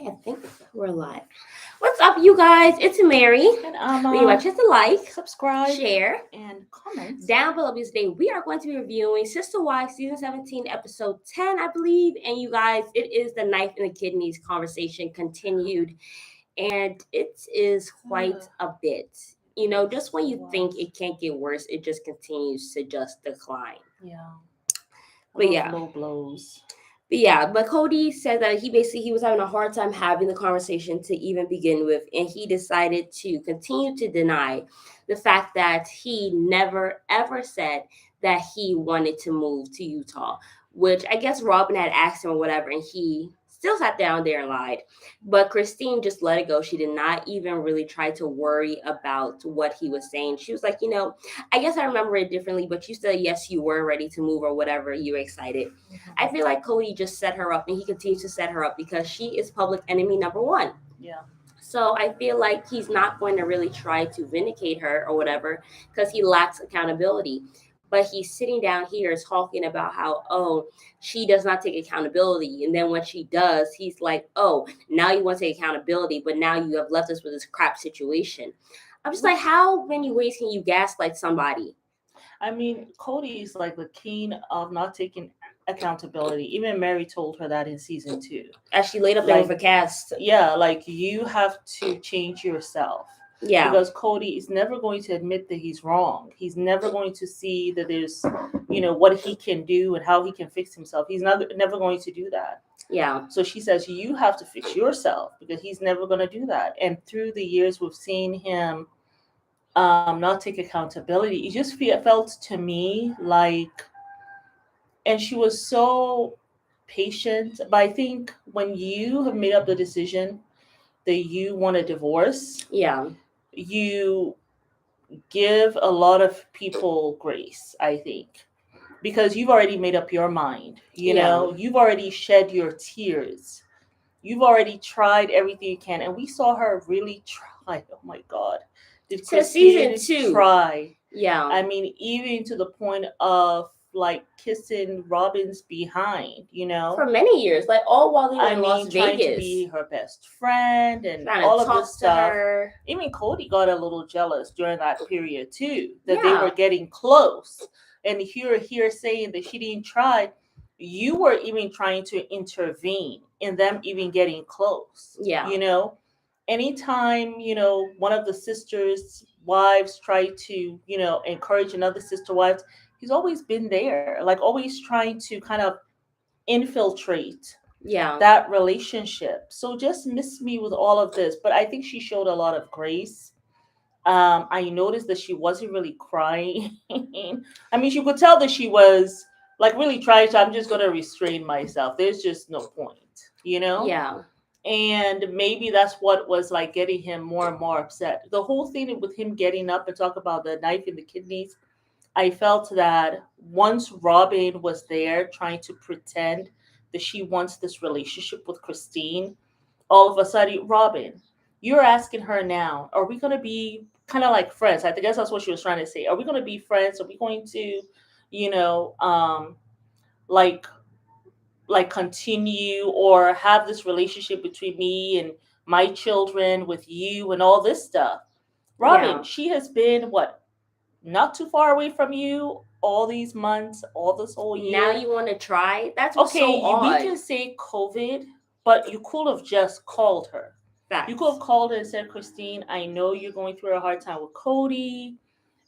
I think we're live. What's up, you guys? It's Meri. And We want you to like, subscribe share. and comment. Down below this today, we are going to be reviewing Sister Wives Season 17, Episode 10, I believe. And you guys, it is the knife and the kidneys conversation continued. And it is quite a bit. You know, just when you think it can't get worse, it just continues to just decline. Yeah. But yeah. Low blows. But Kody said that he was having a hard time having the conversation to even begin with, and he decided to continue to deny the fact that he never ever said that he wanted to move to Utah, which I guess Robin had asked him or whatever, and he still sat down there and lied. But Christine just let it go. She did not even really try to worry about what he was saying. She was like, I guess I remember it differently, but you said yes, you were ready to move or whatever. You were excited. Mm-hmm. I feel like Kody just set her up, and he continues to set her up because she is public enemy number one. Yeah. So I feel like he's not going to really try to vindicate her or whatever because he lacks accountability. But he's sitting down here talking about how, she does not take accountability. And then when she does, he's like, now you want to take accountability, but now you have left us with this crap situation. I'm just like, how many ways can you gaslight somebody? I mean, Kody is like the king of not taking accountability. Even Meri told her that in season 2. As she laid up there with a cast. Yeah, like you have to change yourself. Yeah. Because Kody is never going to admit that he's wrong. He's never going to see that there's, what he can do and how he can fix himself. He's never going to do that. Yeah. So she says, you have to fix yourself because he's never going to do that. And through the years, we've seen him not take accountability. It just felt to me like, and she was so patient. But I think when you have made up the decision that you want a divorce, yeah, you give a lot of people grace, I think, because you've already made up your mind. You've already shed your tears. You've already tried everything you can. And we saw her really try. Oh my God. Did Christine season 2 try? Yeah. I mean, even to the point of like kissing Robin's behind, for many years, like all while they were in Las trying Vegas, to be her best friend and trying all to of this stuff. Her. Even Kody got a little jealous during that period too, that they were getting close. And if you're here saying that she didn't try, you were even trying to intervene in them even getting close. Yeah. Anytime, one of the sisters' wives try to, encourage another sister wives, he's always been there, like always trying to kind of infiltrate that relationship. So just miss me with all of this. But I think she showed a lot of grace. I noticed that she wasn't really crying. I mean, she could tell that she was like really trying to, I'm just going to restrain myself. There's just no point, Yeah. And maybe that's what was like getting him more and more upset. The whole thing with him getting up and talk about the knife in the kidneys, I felt that once Robin was there trying to pretend that she wants this relationship with Christine, all of a sudden, Robin, you're asking her now, are we going to be kind of like friends? I guess that's what she was trying to say. Are we going to be friends? Are we going to, like continue or have this relationship between me and my children with you and all this stuff? Robin, she has been not too far away from you all these months, all this whole year. Now you want to try? That's what's so odd. We can say COVID, but you could have just called her. Facts. You could have called her and said, Christine, I know you're going through a hard time with Kody.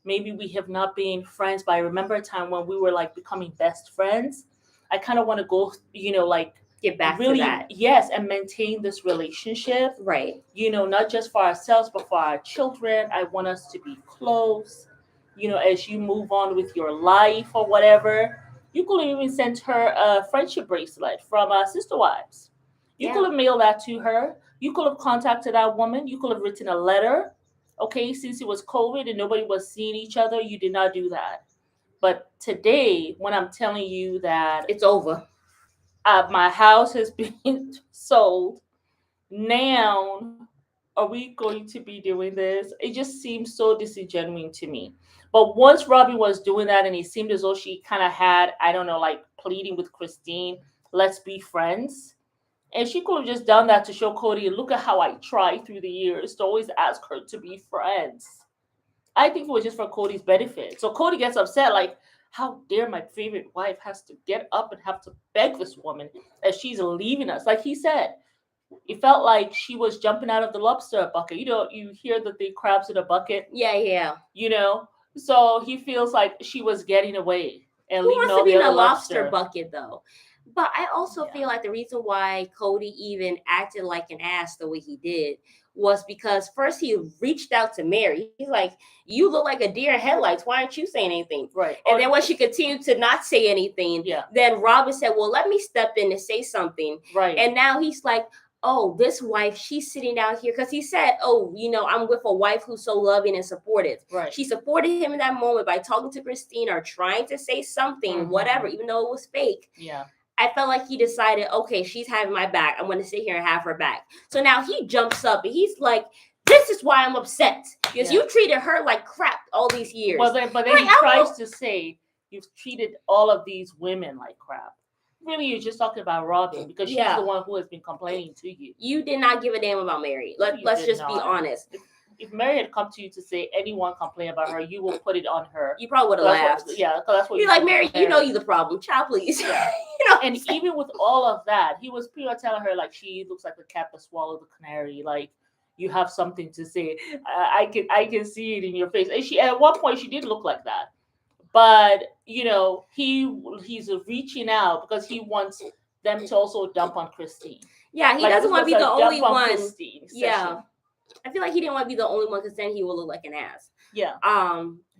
Maybe we have not been friends, but I remember a time when we were like becoming best friends. I kind of want to go, like get back really, to that. Yes, and maintain this relationship. Right. Not just for ourselves, but for our children. I want us to be close. As you move on with your life or whatever. You could have even sent her a friendship bracelet from Sister Wives. You could have mailed that to her. You could have contacted that woman. You could have written a letter. Okay, since it was COVID and nobody was seeing each other, you did not do that. But today, when I'm telling you that it's over, my house has been sold, now are we going to be doing this? It just seems so disingenuous to me. But once Robbie was doing that and it seemed as though she kind of had, I don't know, like pleading with Christine, let's be friends. And she could have just done that to show Cody, look at how I tried through the years to always ask her to be friends. I think it was just for Cody's benefit. So Cody gets upset, like, how dare my favorite wife has to get up and have to beg this woman as she's leaving us. Like he said, it felt like she was jumping out of the lobster bucket. You know, you hear that the crabs in a bucket, Yeah, yeah. you know? So he feels like she was getting away and Who leaving wants to all be the in a other lobster lobster. bucket though? But I also Yeah. feel like the reason why Cody even acted like an ass the way he did was because first he reached out to Meri. He's like, "You look like a deer in headlights. Why aren't you saying anything?" Right. And then when she continued to not say anything, Yeah. then Robin said, "Well, let me step in and say something." Right. And now he's like, "Oh, this wife, she's sitting down here," because he said, "Oh, I'm with a wife who's so loving and supportive." Right. She supported him in that moment by talking to Christine or trying to say something, whatever, Mhm. even though it was fake. Yeah. I felt like he decided, okay, she's having my back. I'm going to sit here and have her back. So now he jumps up and he's like, "This is why I'm upset, because Yeah. you treated her like crap all these years." Well, but then Like, he I tries don't- to say you've treated all of these women like crap. Really, you're just talking about Robin because she's Yeah. the one who has been complaining to you. You did not give a damn about Meri. No, you Let's did just be not. honest. If Meri had come to you to say anyone complain about her, you will put it on her. You probably would have laughed. Yeah, because that's what You're you like, do to "Meri, you know you the problem. Child, please." Yeah. And even with all of that, he was pretty much telling her like she looks like the cat that swallowed the canary. Like you have something to say. I can see it in your face. And she at one point she did look like that. But he's reaching out because he wants them to also dump on Christine. Yeah, he Like, doesn't this want to was be a the dump only on one. Christine Yeah. session. I feel like he didn't want to be the only one because then he would look like an ass. Yeah.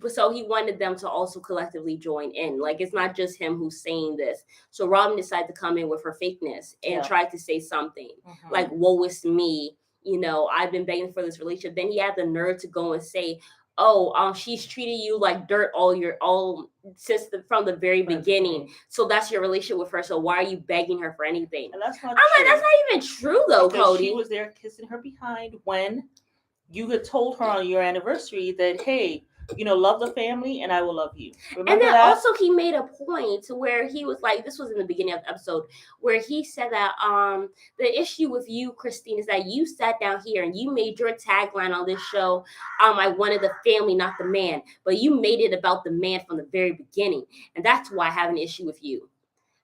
But so he wanted them to also collectively join in. Like, it's not just him who's saying this. So Robin decided to come in with her fakeness and Yeah. tried to say something Mhm. like, "Woe is me. I've been begging for this relationship." Then he had the nerve to go and say, "Oh, she's treated you like dirt all since from the very beginning. So that's your relationship with her. So why are you begging her for anything?" And that's not I'm true. like, that's not even true though, Because Cody. she was there kissing her behind when you had told her on your anniversary that, hey, love the family and I will love you. Remember And then that? also he made a point to where he was like, this was in the beginning of the episode, where he said that the issue with you, Christine, is that you sat down here and you made your tagline on this show, "I wanted the family, not the man." But you made it about the man from the very beginning. And that's why I have an issue with you.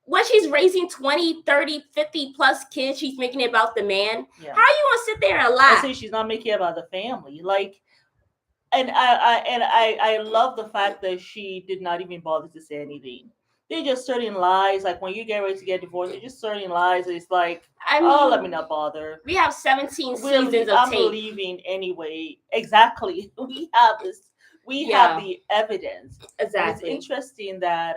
When she's raising 20, 30, 50 plus kids, she's making it about the man. Yeah. How are you gonna sit there and I lie? say she's not making it about the family. Like, and I love the fact that she did not even bother to say anything. They're just certain lies. Like when you get ready to get divorced, they're just certain lies. It's like, I mean, let me not bother. we have 17 seasons of I'm tape. leaving anyway. Exactly. We have this. We have the evidence. Exactly. And it's interesting that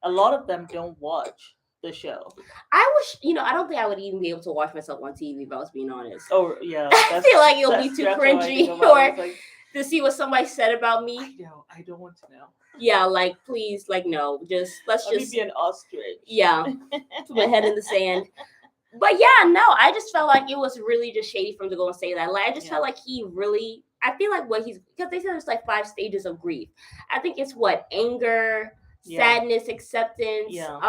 a lot of them don't watch the show. I wish, I don't think I would even be able to watch myself on TV if I was being honest. Oh yeah, I feel like it'll be too cringy or like, to see what somebody said about me. I don't want to know. Yeah, like please, like no, let's Let me be an ostrich. Yeah, put my head in the sand. But yeah, no, I just felt like it was really just shady for him to go and say that. Like I just felt like he really. I feel like because they said there's like 5 stages of grief. I think it's anger, sadness, acceptance. Yeah.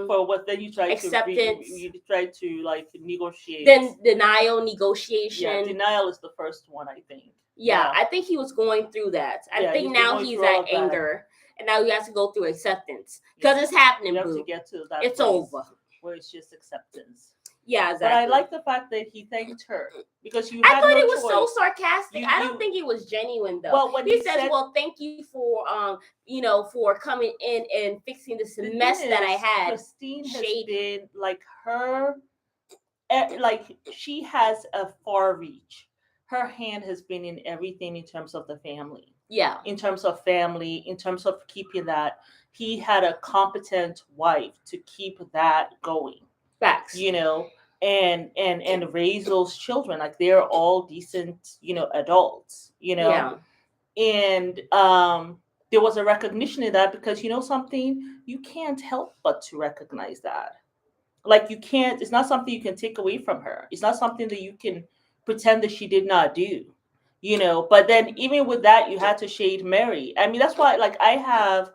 For what then you try acceptance. You try to like negotiate. Then denial, negotiation. Yeah, denial is the first one, I think. Yeah, I think he was going through that. I think now he's at anger, and now he has to go through acceptance because it's happening. You have to get to that. It's over. Where it's just acceptance. Yeah, exactly. But I like the fact that he thanked her because you. I thought it was so sarcastic. I don't think it was genuine though. Well, when he says, "Well, thank you for for coming in and fixing this mess that I had." Christine has been like her, like she has a far reach. Her hand has been in everything in terms of the family. Yeah. In terms of family, in terms of keeping that, he had a competent wife to keep that going. Facts. And raise those children like they're all decent, adults, Yeah. And there was a recognition of that because something, you can't help but to recognize that. Like you can't, it's not something you can take away from her. It's not something that you can pretend that she did not do. But then even with that, you had to shade Meri. I mean, that's why, like, I have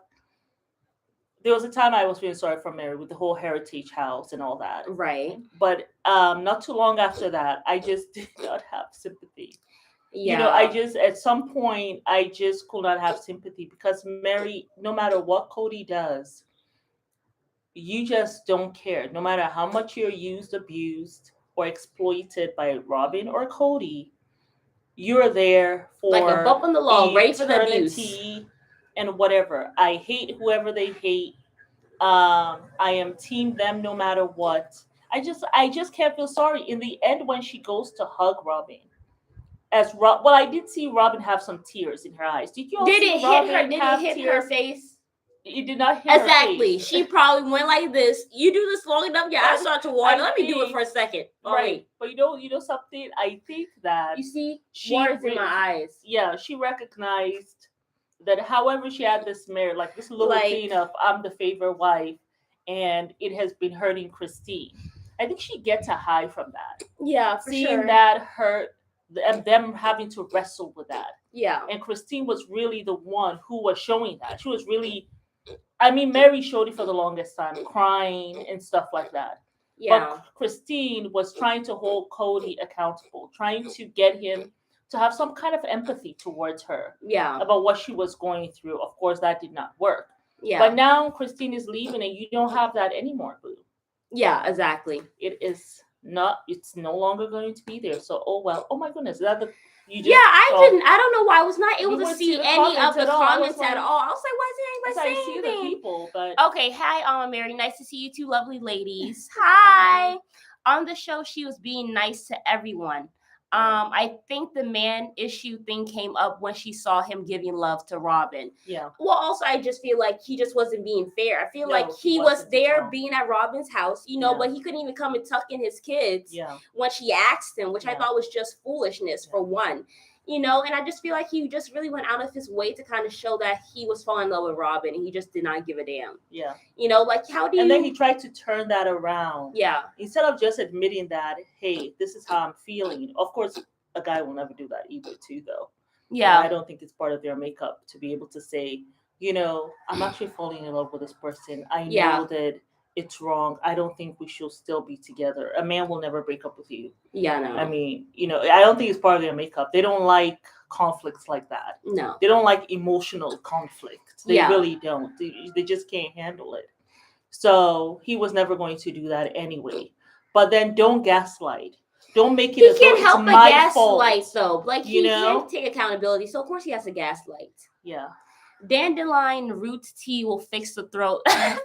there was a time I was feeling sorry for Meri with the whole heritage house and all that. Right. But not too long after that, I just did not have sympathy. I Yeah. just, at some point, I just could not have sympathy because Meri, no matter what Cody does, you just don't care. No matter how much you're used, abused, or exploited by Robin or Cody, you're there Like a for bump in the log, ready for the abuse. eternity and whatever. I hate whoever they hate. I am team them no matter what. I just can't feel sorry. In the end, when she goes to hug Robin, well, I did see Robin have some tears in her eyes. Did you all Did see it hit her? Robin Did it have hit her tears? face? It did not hit her Exactly. face. She probably went like this. You do this long enough, your eyes start to water. Let me do it for a second. Right. But you know something? I think that You see, she water's in my eyes. yeah, she recognized that however she had this marriage, like this little Like, thing of I'm the favorite wife, and it has been hurting Christine. I think she gets a high from that. yeah, for Seeing sure. that hurt and them having to wrestle with that. Yeah. And Christine was really the one who was showing that. She was really, I mean, Meri showed it for the longest time, crying and stuff like that. Yeah. But Christine was trying to hold Cody accountable, trying to get him to have some kind of empathy towards her Yeah. about what she was going through. Of course, that did not work. Yeah. But now Christine is leaving and you don't have that anymore, boo. Yeah, exactly. It is not, it's no longer going to be there. So, oh well. Oh my goodness. Is that the, you just Yeah, I saw, didn't. I don't know why I was not able You to wouldn't see see the any of comments the at all. I was comments like- at all. I was like, why isn't Yes, anybody I saying see the anything? people, but Okay, hi, Meri. Nice to see you two lovely ladies. Hi. On the show, she was being nice to everyone. I think the man issue thing came up when she saw him giving love to Robin. yeah. Well, also, I just feel like he just wasn't being fair. I feel No, like he he was wasn't at there all. being at Robin's house, Yeah. but he couldn't even come and tuck in his kids Yeah. when she asked him, which I Yeah. thought was just foolishness for one. And I just feel like he just really went out of his way to kind of show that he was falling in love with Robin, and he just did not give a damn. Yeah. Like how do you? And then he tried to turn that around. Yeah. Instead of just admitting that, hey, this is how I'm feeling. Of course, a guy will never do that either, too, though. Yeah. I don't think it's part of their makeup to be able to say, I'm actually falling in love with this person. I know that it's wrong. I don't think we should still be together. A man will never break up with you. Yeah, no. I mean, I don't think it's part of their makeup. They don't like conflicts like that. No. They don't like emotional conflict. They Yeah. really don't. They just can't handle it. So he was never going to do that anyway. But then don't gaslight. Don't make it He as though can't it's help but my gaslight, fault. though. Like, he can't take accountability, so of course he has to gaslight. Yeah. Dandelion roots tea will fix the throat.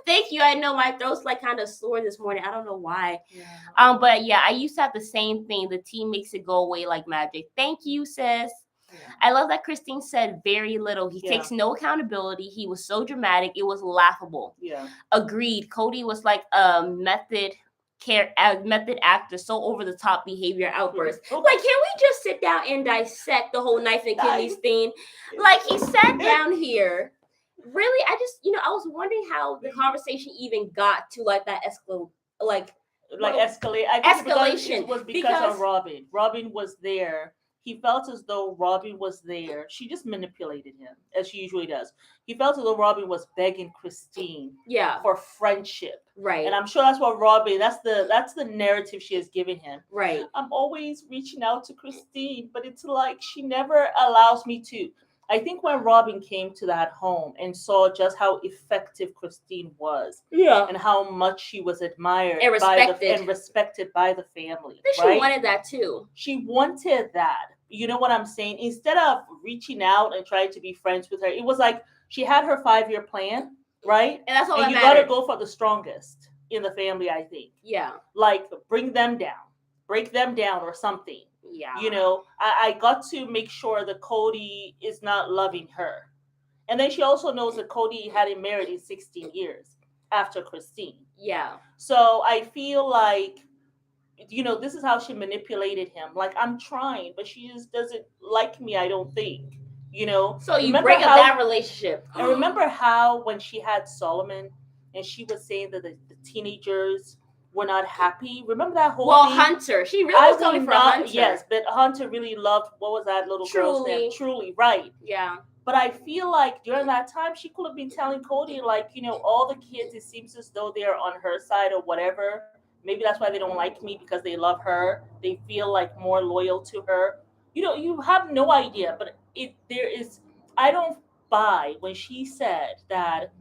Thank you. I know my throat's like kind of sore this morning. I don't know why. Yeah. But yeah, I used to have the same thing. The tea makes it go away like magic. Thank you, sis. Yeah. I love that Christine said very little. He takes no accountability. He was so dramatic. It was laughable. Yeah. Agreed. Cody was like a method actor, so over the top behavior outburst. Okay. Like, can we just sit down and dissect the whole knife and kidneys thing? Like, he sat down here. Really, I just, I was wondering how the conversation even got to like that escalate. Escalation. It was because of Robin. Robin was there. He felt as though Robin was there. She just manipulated him, as she usually does. He felt as though Robin was begging Christine for friendship. Right. And I'm sure that's what Robin, that's the narrative she has given him. Right. I'm always reaching out to Christine, but it's like she never allows me to. I think when Robin came to that home and saw just how effective Christine was, and how much she was admired and respected by the family, I think she wanted that too. She wanted that. You know what I'm saying? Instead of reaching out and trying to be friends with her, it was like she had her 5-year plan, right? And that's all and that you mattered. Gotta go for the strongest in the family, I think. Yeah. Like bring them down, break them down, or something. Yeah. I got to make sure that Cody is not loving her. And then she also knows that Cody hadn't married in 16 years after Christine. Yeah. So I feel like, this is how she manipulated him. Like, I'm trying, but she just doesn't like me, I don't think. So you break up that relationship. And remember how when she had Solomon and she was saying that the teenagers were not happy. Remember that whole thing? Hunter. She really was coming for Hunter. Yes, but Hunter really loved, what was that little girl's name? Truly, right. Yeah. But I feel like during that time, she could have been telling Cody, like, all the kids, it seems as though they're on her side or whatever. Maybe that's why they don't like me because they love her. They feel like more loyal to her. You have no idea. But there is, I don't buy when she said that,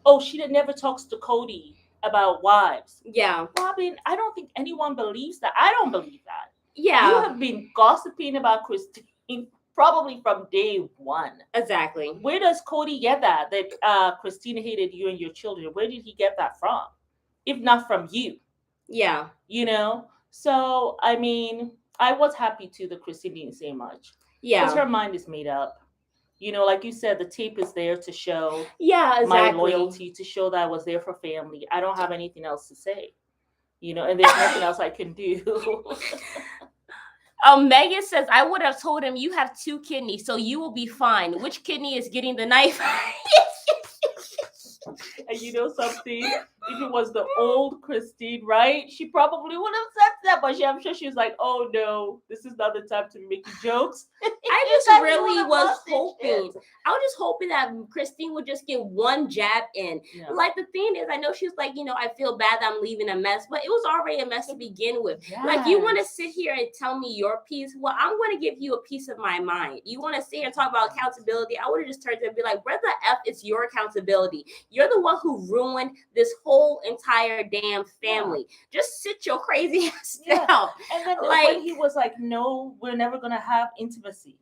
oh, she never talks to Cody about wives. Yeah. Robin, I don't think anyone believes that. I don't believe that. You Yeah. have been gossiping about Christine probably from day one. Exactly. Where does Cody get that Christina hated you and your children? Where did he get that from? If not from you, Yeah. So I mean, I was happy too that Christine didn't say much because Yeah. her mind is made up. Like you said, the tape is there to show Yeah, my exactly. loyalty, to show that I was there for family. I don't have anything else to say, and there's nothing else I can do. Megan says, I would have told him you have two kidneys, so you will be fine. Which kidney is getting the knife? And you know something? If it was the old Christine, right? She probably would have said that, but I'm sure she was like, "Oh no, this is not the time to be making jokes." I just really was hoping. I was just hoping that Christine would just get one jab in. Yeah. Like the thing is, I know she was like, I feel bad that I'm leaving a mess, but it was already a mess to begin with. Yes. Like you want to sit here and tell me your piece? Well, I'm going to give you a piece of my mind. You want to sit here and talk about accountability? I would have just turned to her and be like, where the F is your accountability? You're the one who ruined this whole entire damn family. Yeah. Just sit your crazy ass down. And then when he was like, no, we're never going to have intimacy.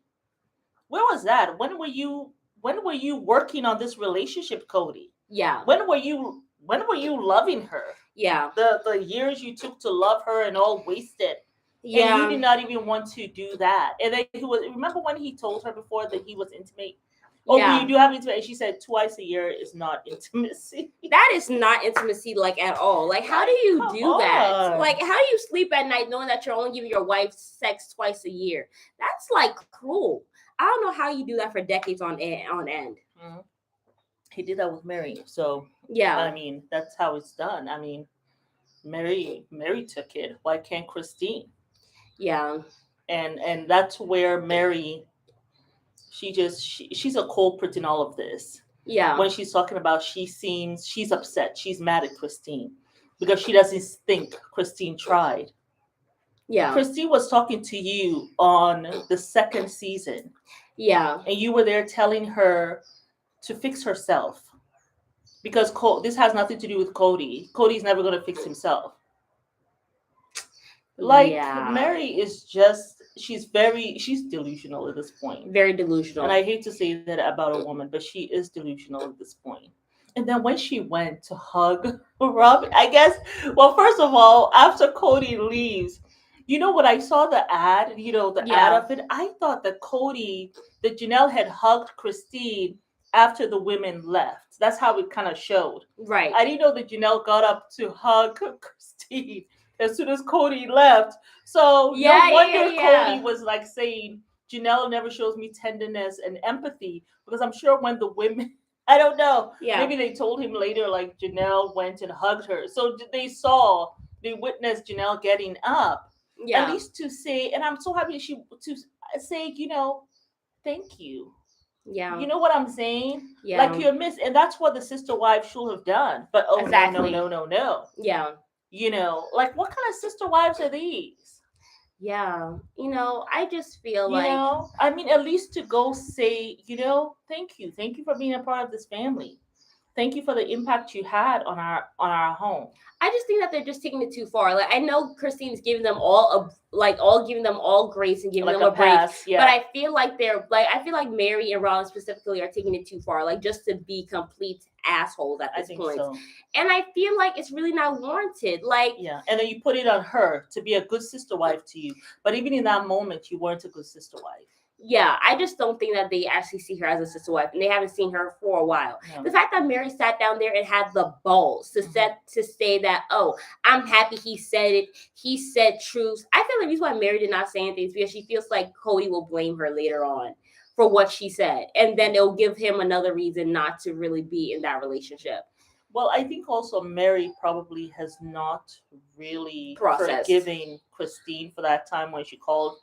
Where was that? When were you working on this relationship, Cody? Yeah. When were you loving her? Yeah. The years you took to love her and all wasted. Yeah. And you did not even want to do that. And then remember when he told her before that he was intimate? Oh, yeah. You do have intimacy. And she said twice a year is not intimacy. That is not intimacy, like, at all. Like, how do you do that? Like, how do you sleep at night knowing that you're only giving your wife sex twice a year? That's, like, cruel. I don't know how you do that for decades on end. Mm-hmm. He did that with Meri. So, yeah. I mean, that's how it's done. I mean, Meri took it. Why can't Christine? Yeah. And that's where Meri, she's a culprit in all of this. Yeah. When she's talking about, she's upset. She's mad at Christine because she doesn't think Christine tried. Yeah. Christine was talking to you on the second season. Yeah. And you were there telling her to fix herself. Because this has nothing to do with Cody. Cody's never going to fix himself. Like, yeah. Meri is just, she's delusional at this point. Very delusional. And I hate to say that about a woman, but she is delusional at this point. And then when she went to hug Robin, I guess, well, first of all, after Cody leaves, when I saw the ad, ad of it, I thought that Janelle had hugged Christine after the women left. That's how it kind of showed. Right. I didn't know that Janelle got up to hug Christine as soon as Cody left. So no wonder Cody was like saying, Janelle never shows me tenderness and empathy, because I'm sure when the women, I don't know, maybe they told him later, like Janelle went and hugged her. So they witnessed Janelle getting up. Yeah. At least to say, and I'm so happy to say, thank you. Yeah. You know what I'm saying? Yeah. Like you're and that's what the sister wives should have done. But exactly. No. Yeah. Like what kind of sister wives are these? Yeah. I just feel like, I mean, at least to go say, thank you. Thank you for being a part of this family. Thank you for the impact you had on our home. I just think that they're just taking it too far. Like, I know Christine's giving them giving them all grace and giving them a break. Yeah. But I feel like I feel like Meri and Rollins specifically are taking it too far, like just to be complete assholes at this point. So. And I feel like it's really not warranted. Like, yeah. And then you put it on her to be a good sister wife to you. But even in that moment, you weren't a good sister wife. Yeah, I just don't think that they actually see her as a sister wife, and they haven't seen her for a while. No. The fact that Meri sat down there and had the balls to say that, oh, I'm happy he said it. He said truths. I feel the reason why Meri did not say anything is because she feels like Cody will blame her later on for what she said, and then it'll give him another reason not to really be in that relationship. Well, I think also Meri probably has not really forgiven Christine for that time when she called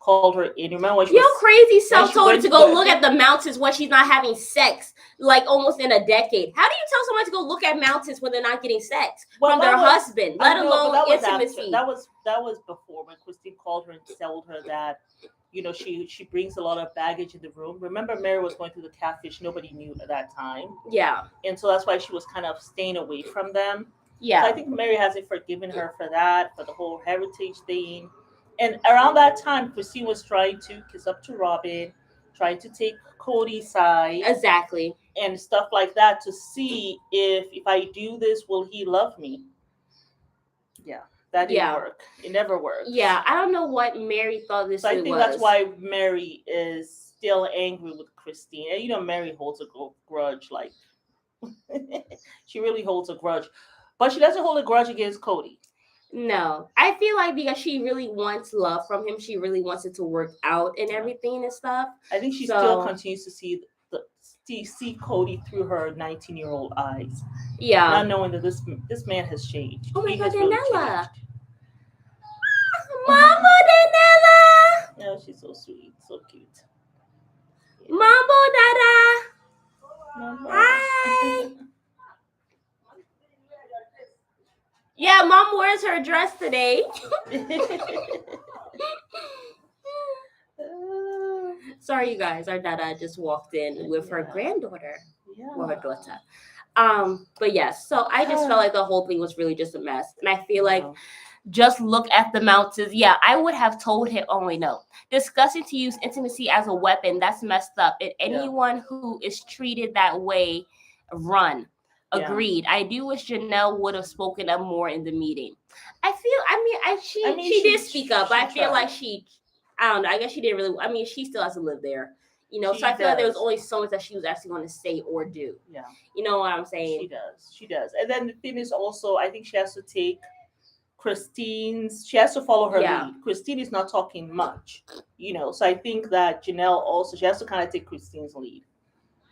called her in. Remember when she You know, was crazy when self she told her went to to go go look at the mountains when she's not having sex, like almost in a decade. How do you tell someone to go look at mountains when they're not getting sex from their husband, I let know, but alone that was after. intimacy? That was before when Christine called her and told her that, she brings a lot of baggage in the room. Remember, Meri was going through the catfish. Nobody knew at that time, Yeah, and so that's why she was kind of staying away from them. So I yeah, think Meri hasn't forgiven her for that, for the whole heritage thing. And around that time, Christine was trying to kiss up to Robin, trying to take Cody's side exactly. and stuff like that to see if I do this, will he love me? Yeah, that didn't Yeah, work. It never works. yeah. I don't know what Meri thought So this I it think that's was. why Meri is still angry with Christine. And Meri holds a grudge, like she really holds a grudge. But she doesn't hold a grudge against Cody. No, I feel like because she really wants love from him, she really wants it to work out and Yeah. everything and stuff. I think she still So continues to see Cody through her 19-year-old eyes, yeah. not knowing that this man has changed. Oh my He God, has really Janella, changed. Mambo Janella, Yeah, she's so sweet, so cute. Yeah. Mambo Dada. Mama. Hi. Yeah, Mom wears her dress today. Sorry, you guys. Our Dada just walked in with her granddaughter. Well, her Yeah. daughter. But yes, so I just felt like the whole thing was really just a mess. And I feel like Yeah. just look at the mountains. Yeah, I would have told him, oh wait, no. Discussing to use intimacy as a weapon, that's messed up. And anyone who is treated that way, run. Yeah. Agreed. I do wish Janelle would have spoken up more in the meeting. She did speak up, but she I feel like tried. I don't know, I guess she didn't really, she still has to live there. So She I feel like there was does. only so much that she was actually going to say or do. Yeah. You know what I'm She saying? does. She does. And then the thing is also, I think she has to take she has to follow her Yeah. lead. Christine is not talking much, So I think that Janelle also, she has to kind of take Christine's lead.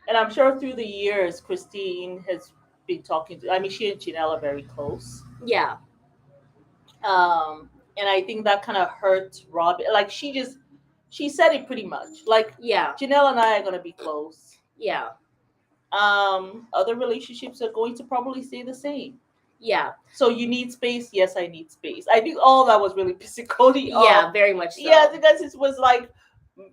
And I'm sure through the years, Christine has been talking to, she and Janelle are very close. Yeah. And I think that kind of hurt Robin. Like she said it pretty much. Like Yeah. Janelle and I are going to be close. Yeah. Other relationships are going to probably stay the same. Yeah. So you need space. Yes, I need space. I think all that was really pissing Cody off. Yeah, very much so. Yeah, because it was like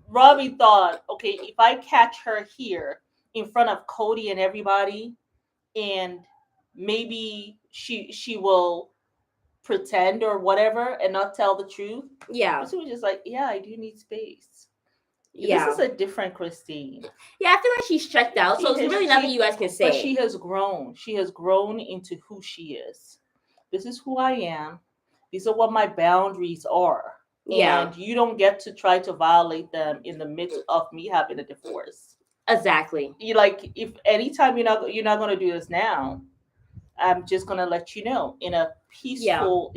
Robbie thought, okay, if I catch her here in front of Cody and everybody, and maybe she will pretend or whatever and not tell the truth. Yeah. Christine was just like, yeah, I do need space. Yeah. This is a different Christine. Yeah, I feel like she's checked out. So there's really nothing you guys can say. But she has grown. She has grown into who she is. This is who I am. These are what my boundaries are. Yeah. And you don't get to try to violate them in the midst of me having a divorce. Exactly. You like, if anytime you're not gonna do this now, I'm just gonna let you know in as peaceful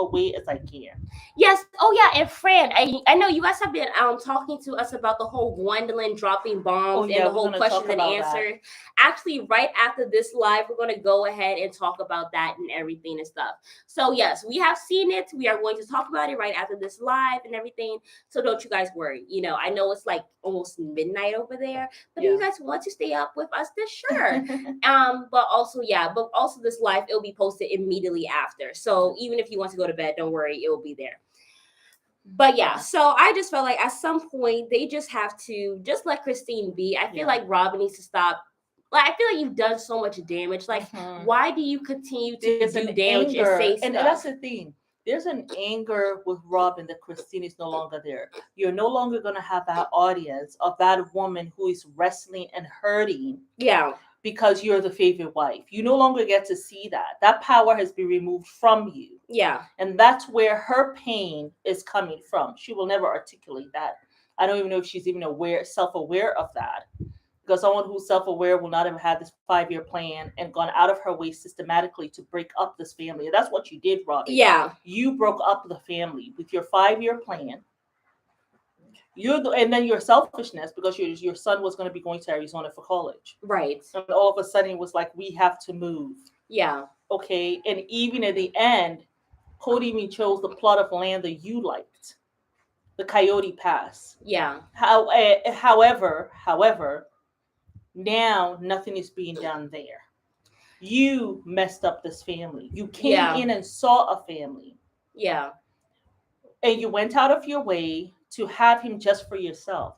a way as I can. Yes. Oh yeah. And Fran, I know you guys have been talking to us about the whole Gwendolyn dropping bombs and the whole question and answer. Actually, right after this live, we're gonna go ahead and talk about that and everything and stuff. So yes, we have seen it. We are going to talk about it right after this live and everything. So don't you guys worry. I know it's like almost midnight over there, but if you guys want to stay up with us, then sure. But also this live, it'll be posted immediately after. So even if you want to go to bed, don't worry, it will be there. But yeah, so I just felt like at some point they just have to just let Christine be. I feel like Robin needs to stop. Like I feel like you've done so much damage. Like why do you continue to do damage and say stuff? And that's the thing. There's an anger with Robin that Christine is no longer there. You're no longer going to have that audience of that woman who is wrestling and hurting. Yeah. Because you're the favorite wife. You no longer get to see that. That power has been removed from you. Yeah. And that's where her pain is coming from. She will never articulate that. I don't even know if she's even self-aware of that. Because someone who's self-aware will not have had this 5-year plan and gone out of her way systematically to break up this family. And that's what you did, Robin. Yeah. You broke up the family with your 5-year plan. And then your selfishness, because your son was going to be going to Arizona for college. Right. And all of a sudden it was like, we have to move. Yeah. Okay. And even at the end, Cody even chose the plot of land that you liked. the Coyote Pass. Yeah. However, now nothing is being done there. You messed up this family. You came Yeah. in and saw a family, Yeah. and you went out of your way to have him just for yourself.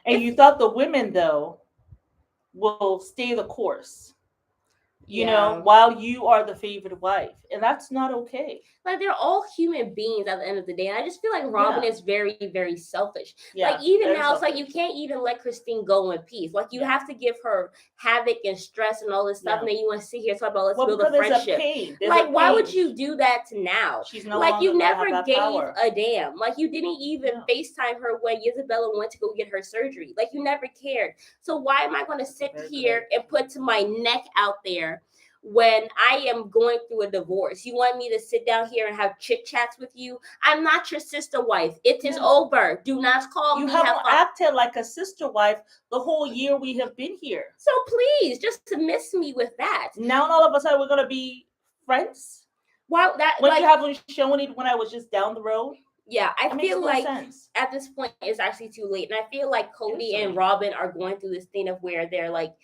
And If you thought the women, though, will stay the course, yeah. while you are the favored wife. And that's not okay. Like they're all human beings at the end of the day. And I just feel like Robin Yeah. is very, very selfish. Like Yeah. even Very now, it's like you selfish. can't even let Christine go in peace. Like you Yeah. have to give her havoc and stress and all this stuff, Yeah. and then you want to sit here and talk about let's Well, build a because there's a friendship. pain. There's a Like why would pain. you do that now? She's no Like longer you going to have never that gave power. a damn. Like you didn't even Yeah. FaceTime her when Isabella went to go get her surgery. Like you never cared. So why am I going to sit Very here good. and put my neck out there when I am going through a divorce? You want me to sit down here and have chit chats with you? I'm not your sister wife. It is No. over. Do not call You me. haven't acted like a sister wife the whole year we have been here. So please, just dismiss me with that. Now all of a sudden we're gonna be friends Why that when like you haven't shown it when I was just down the road. yeah, I It makes feel no like sense. at this point it's actually too late. And I feel like Cody too and late. Robin are going through this thing of where they're like,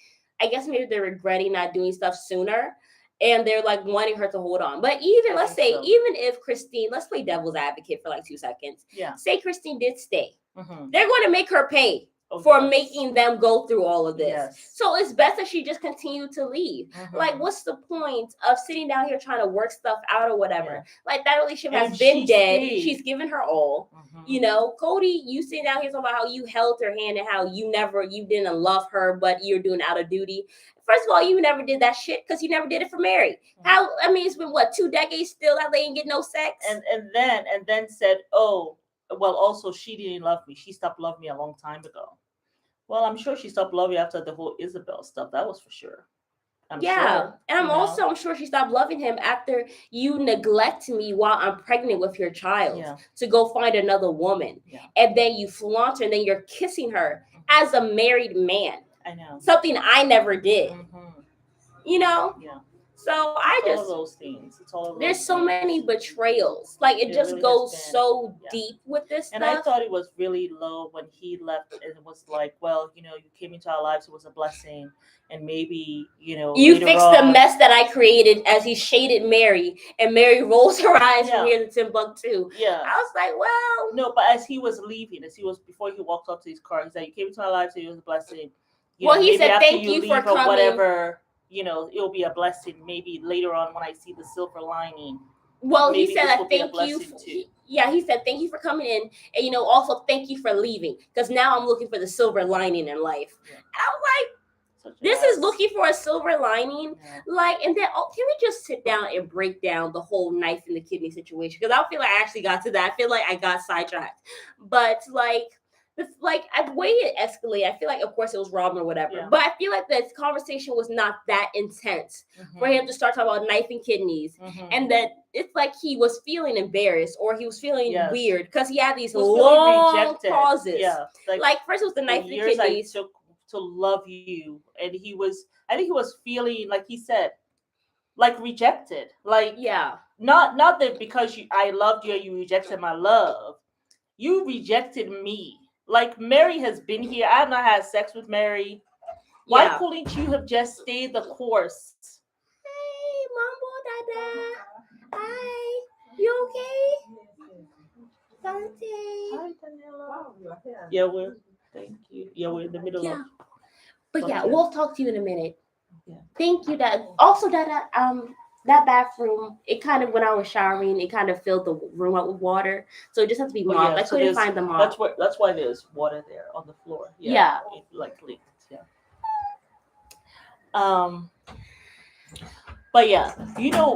I guess maybe they're regretting not doing stuff sooner. And they're like wanting her to hold on. But even I let's think say, so. even if Christine, let's play devil's advocate for like 2 seconds. Yeah. Say Christine did stay. Mhm. They're going to make her pay Oh, for yes. making them go through all of this. Yes. So it's best that she just continue to leave. Mhm. Like, what's the point of sitting down here trying to work stuff out or whatever? Yeah. Like that relationship And has if been she dead. stayed- She's given her all. Mhm. You know, Cody, you sitting down here talking about how you held her hand and how you didn't love her, but you're doing out of duty. First of all, you never did that shit because you never did it for Meri. How I mean, it's been what 2 decades still that they ain't get no sex. And then said, oh, well, also she didn't love me. She stopped loving me a long time ago. Well, I'm sure she stopped loving you after the whole Isabel stuff. That was for sure. I'm sure. And I'm sure she stopped loving him after you neglect me while I'm pregnant with your child to go find another woman. Yeah. And then you flaunt her and then you're kissing her as a married man. I know. Something I never did. Mhm. You know? Yeah. So It's all of those things. It's all of those there's so things. many betrayals. Like it just really goes has been. so Yeah. deep with this And I stuff. thought it was really low when he left, and it was like, well, you came into our lives, it was a blessing, and maybe, You later fixed on, the mess that I created as he shaded Meri, and Meri rolls her eyes from Yeah. here to Timbuktu. Yeah. I was like, well, No, but as he was leaving, before he walked up to his car, he said, "You came into our lives, so it was a blessing." Well, he maybe said, after "Thank you for leave or coming." whatever, it'll be a blessing. Maybe later on when I see the silver lining. Well, he maybe said, this "I will be a thank you." blessing too. He said, "Thank you for coming in, and also thank you for leaving, because now I'm looking for the silver lining in life." Yeah. And I was like, Such this an is ass. looking for a silver lining. Yeah. Like, and then can we just sit down and break down the whole knife in the kidney situation? Because I don't feel like I actually got to that. I feel like I got sidetracked. But the way it escalated, I feel like of course it was Robin or whatever. Yeah. But I feel like the conversation was not that intense for him to start talking about knife and kidneys. Mhm. And then it's like he was feeling embarrassed or he was feeling Yes. weird because he had these He was feeling long rejected. pauses. Yeah. Like first it was the knife and the years kidneys. I took to love you, and I think he was feeling, like he said, like rejected. Like, Yeah. not that because I loved you, you rejected my love. You rejected me. Like, Meri has been here. I have not had sex with Meri. Why Yeah. couldn't you have just stayed the course? Hey, Mambo Dada. Hi. You okay? Dante. Hi, Janelle. Yeah, thank you. Yeah, we're in the middle of. But yeah, Okay. we'll talk to you in a minute. Yeah. Thank you, Dad. Also, Dada, that bathroom, it kind of when I was showering, it kind of filled the room up with water. So it just has to be Oh, mopped. yeah, I so couldn't find the mop. That's why there's water there on the floor. Yeah. It leaked. Yeah. But yeah,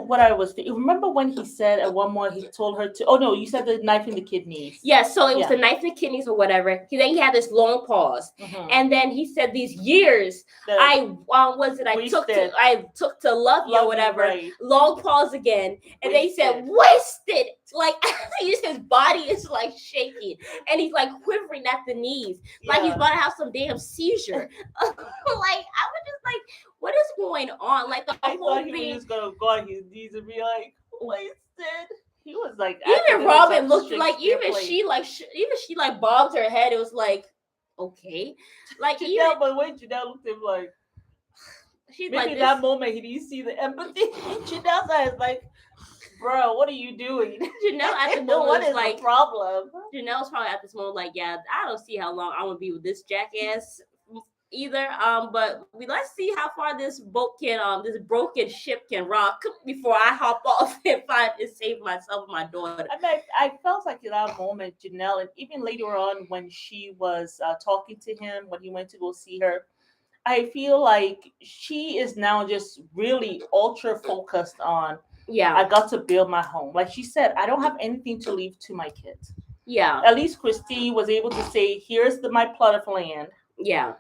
what I was remember when he said at one point he told her to, oh no, you said the knife in the kidneys. Yeah, so it was the knife in the kidneys or whatever. Then he had this long pause. Mhm. And then he said these years I took to love you or whatever. Right. Long pause again. And then he said wasted. Like his body is like shaking and he's like quivering at the knees. Like he's about to have some damn seizure. I was just like, what is going on? Like the I whole thought thing. he was gonna go on his knees and be like, wasted. He was like acting Even in his Robin own looked like Shakespeare play. even she like bobbed her head. It was like, okay, like even Janelle, but when Janelle looked at him like, she's maybe like in this. that moment he didn't see the empathy in Janelle's eyes. Like, bro, what are you doing? Janelle at the moment What was is the like, problem? Janelle's probably at this moment like, yeah, I don't see how long I'm gonna be with this jackass either. But let's see how far this boat can this broken ship can rock before I hop off and find and save myself and my daughter. I mean, I felt like in that moment, Janelle, and even later on when she was talking to him when he went to go see her, I feel like she is now just really ultra focused on I Yeah, got to build my home. Like she said, I don't have anything to leave to my kids. yeah, At least Christine was able to say, here's my plot of land. yeah,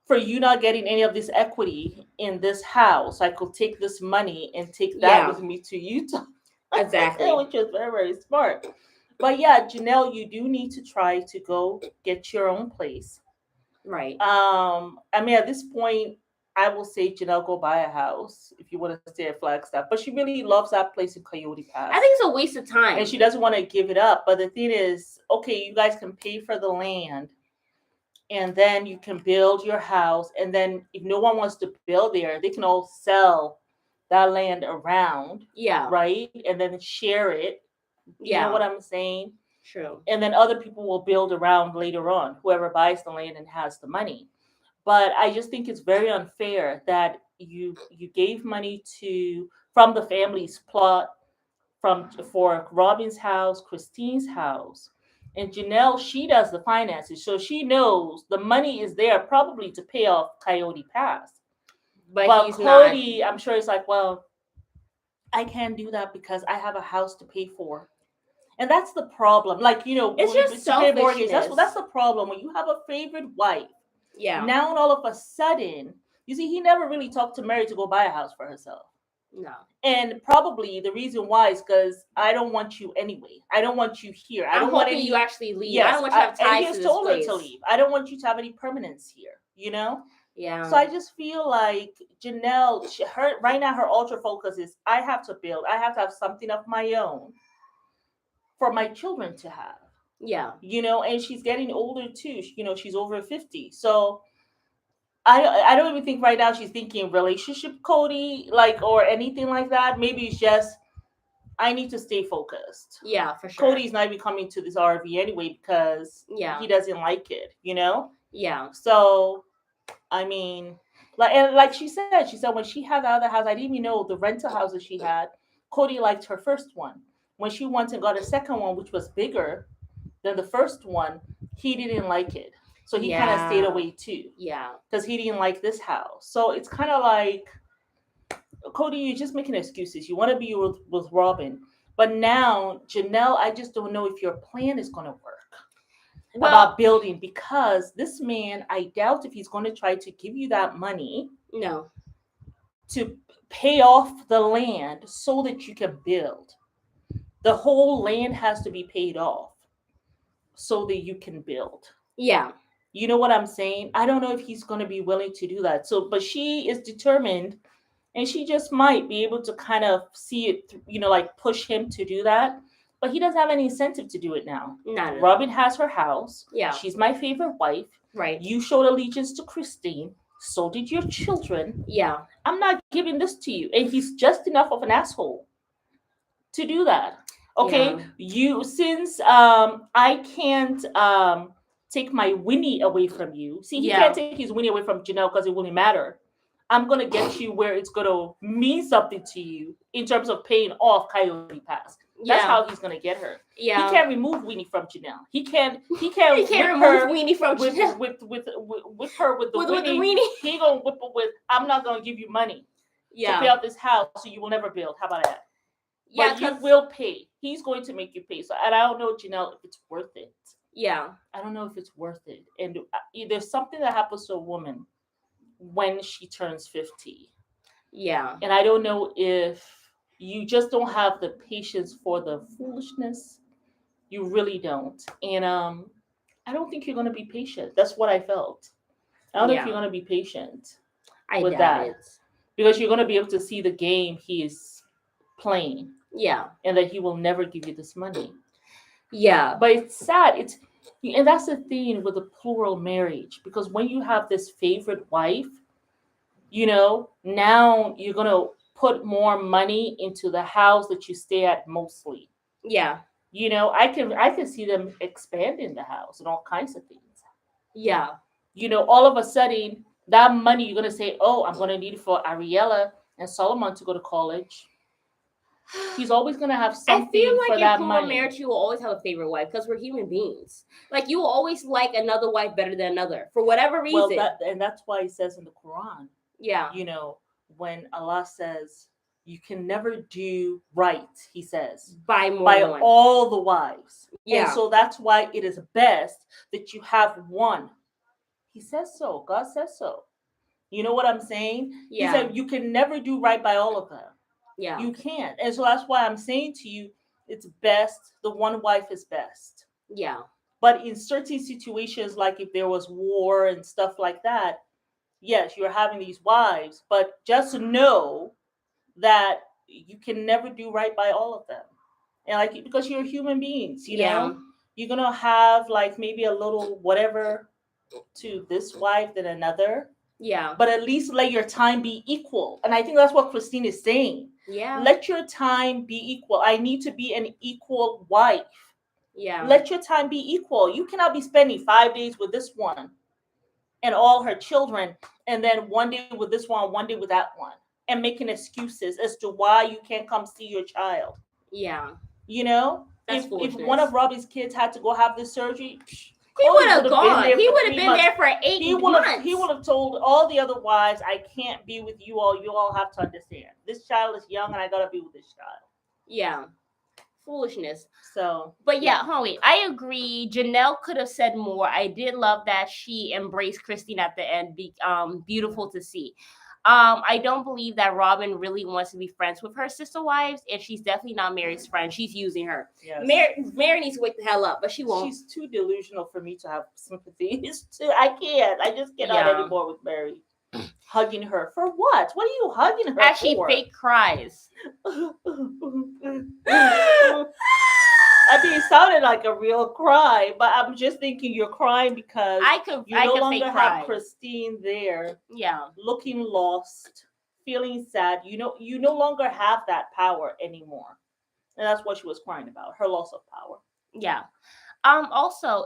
For you not getting any of this equity in this house, I could take this money and take that yeah, with me to Utah. exactly. Which was very, very smart. But yeah, Janelle, you do need to try to go get your own place. Right. I mean, at this point, I will say Janelle, go buy a house if you want to stay at Flagstaff. But she really loves that place in Coyote Pass, I think it's a waste of and time. she doesn't want to give it up. But the thing is, okay, you guys can pay for the land, and then you can build your house, and then if no one wants to build there, they can all sell that land around, Yeah, right, and then share it. You know what yeah, I'm saying? true. And then other people will build around later on, whoever buys the land and has the money. But I just think it's very unfair that you gave money to from the family's plot from for Robin's house, Christine's house, and Janelle, she does the finances, so she knows the money is there probably to pay off Coyote Pass. But But he's not. Cody, I'm sure it's like, well, I can't do that because I have a house to pay for. And that's the problem. Like, It's when just to pay mortgage, that's selfishness. the problem. When you have a favorite wife, Yeah. now all of a sudden, you see, he never really talked to Meri to go buy a house for herself. No. And probably the reason why is because I don't want you anyway. I don't want you here. I I'm don't want hoping you any. actually leave. I don't Yes, want you to have and he ties to has this told her to place. leave. I don't want you to have any permanence here. So Yeah. I just feel like Janelle, her right now, her ultra focus is I have to build. I have to have something of my own for my children to have. Yeah. And she's getting older too. She's over 50. So I don't even think right now she's thinking relationship Cody like or anything like that. Maybe it's just I need to stay focused. Yeah, for sure. Cody's not even coming to this RV anyway because Yeah. he doesn't like it. Yeah. So I mean, like she said when she had the other house, I didn't even know the rental houses she had. Cody liked her first one. When she went and got a second one, which was bigger than the first one, he didn't like it. So he kind of stayed Yeah. away too Yeah. because he didn't like this house. So it's kind of like Cody, you're just making excuses. You want to be with Robin, but now Janelle, I just don't know if your plan is going to work Well, about building because this man, I doubt if he's going to try to give you that money no. to pay off the land so that you can build. The whole land has to be paid off so that you can build. Yeah. You know what I'm saying? I don't know if he's going to be willing to do that. So, but she is determined and she just might be able to kind of see it, like push him to do that. But he doesn't have any incentive to do it now. Not at Robin all. has her house. Yeah. She's my favorite wife. Right. You showed allegiance to Christine. So did your children. Yeah. I'm not giving this to you. And he's just enough of an asshole to do that. Okay, Yeah. you since I can't take my Winnie away from you. See, he can't Yeah. take his Winnie away from Janelle because it wouldn't matter. I'm gonna get you where it's gonna mean something to you in terms of paying off Coyote Pass. That's Yeah. how he's gonna get her. He Yeah. can't remove Winnie from Janelle. He can't He whip can't remove her Weenie from with Janelle. with her with the With the Winnie. weenie. He gonna whip her with I'm not gonna give you money to pay Yeah. off this house so you will never build. How about that? Yeah, But you because will pay. He's going to make you pay. So, and I don't know, Janelle, if it's worth it. yeah. I don't know if it's worth it. And there's something that happens to a woman when she turns 50. Yeah. And I don't know if you just don't have the patience for the foolishness. You really don't. And I don't think you're going to be patient. That's what I felt. I don't know if you're Yeah. going to be patient I with doubt that it. because you're going to be able to see the game he is playing. Yeah. and that he will never give you this money. Yeah. But it's sad. And that's the thing with a plural marriage, because when you have this favorite wife, now you're gonna put more money into the house that you stay at mostly. Yeah. I can see them expanding the house and all kinds of things. Yeah. All of a sudden that money you're gonna say, oh, I'm gonna need it for Ariella and Solomon to go to college. He's always gonna have I feel something for like in that plural money. marriage, you will always have a favorite wife because we're human beings. Like you will always like another wife better than another for whatever Well, reason. that's why it says in the Quran, Yeah. when Allah says you can never do right, he says, By more by than one. all the wives. Yeah. And so that's why it is best that you have one. He says so. God says so. You know what I'm saying? Yeah. He said you can never do right by all of them. Yeah. You can't. And so that's why I'm saying to you, it's best, the one wife is best. Yeah. But in certain situations, like if there was war and stuff like that, yes, you're having these wives, but just know that you can never do right by all of them. And like, because you're human beings, Yeah. you're gonna have like maybe a little whatever to this wife than another. Yeah. But at least let your time be equal. And I think that's what Christine is saying. Yeah. Let your time be equal. I need to be an equal wife. Yeah. Let your time be equal. You cannot be spending 5 days with this one and all her children, and then one day with this one day with that one, and making excuses as to why you can't come see your child. Yeah. That's If foolishness. one of Robbie's kids had to go have this surgery, he would have been gone. there He for would have 3 been months. there for 8 months. He would have told all the other wives, I can't be with you all. You all have to understand. This child is young and I gotta be with this child. Yeah. Foolishness. So, but yeah, Holly, I agree. Janelle could have said more. I did love that she embraced Christine at the end. Beautiful to see. I don't believe that Robin really wants to be friends with her sister wives, and she's definitely not Meri's friend. She's using her. yes. Meri needs to wake the hell up, but she won't. She's too delusional for me to have sympathy. I can't. I just cannot anymore with Meri. Hugging her for what? What are you hugging her As she for? fake cries. I mean, it sounded like a real cry, but I'm just thinking you're crying because you no longer have Christine there. Yeah. Looking lost, feeling sad. You no longer have that power anymore. And that's what she was crying about, her loss of power. Yeah. Also,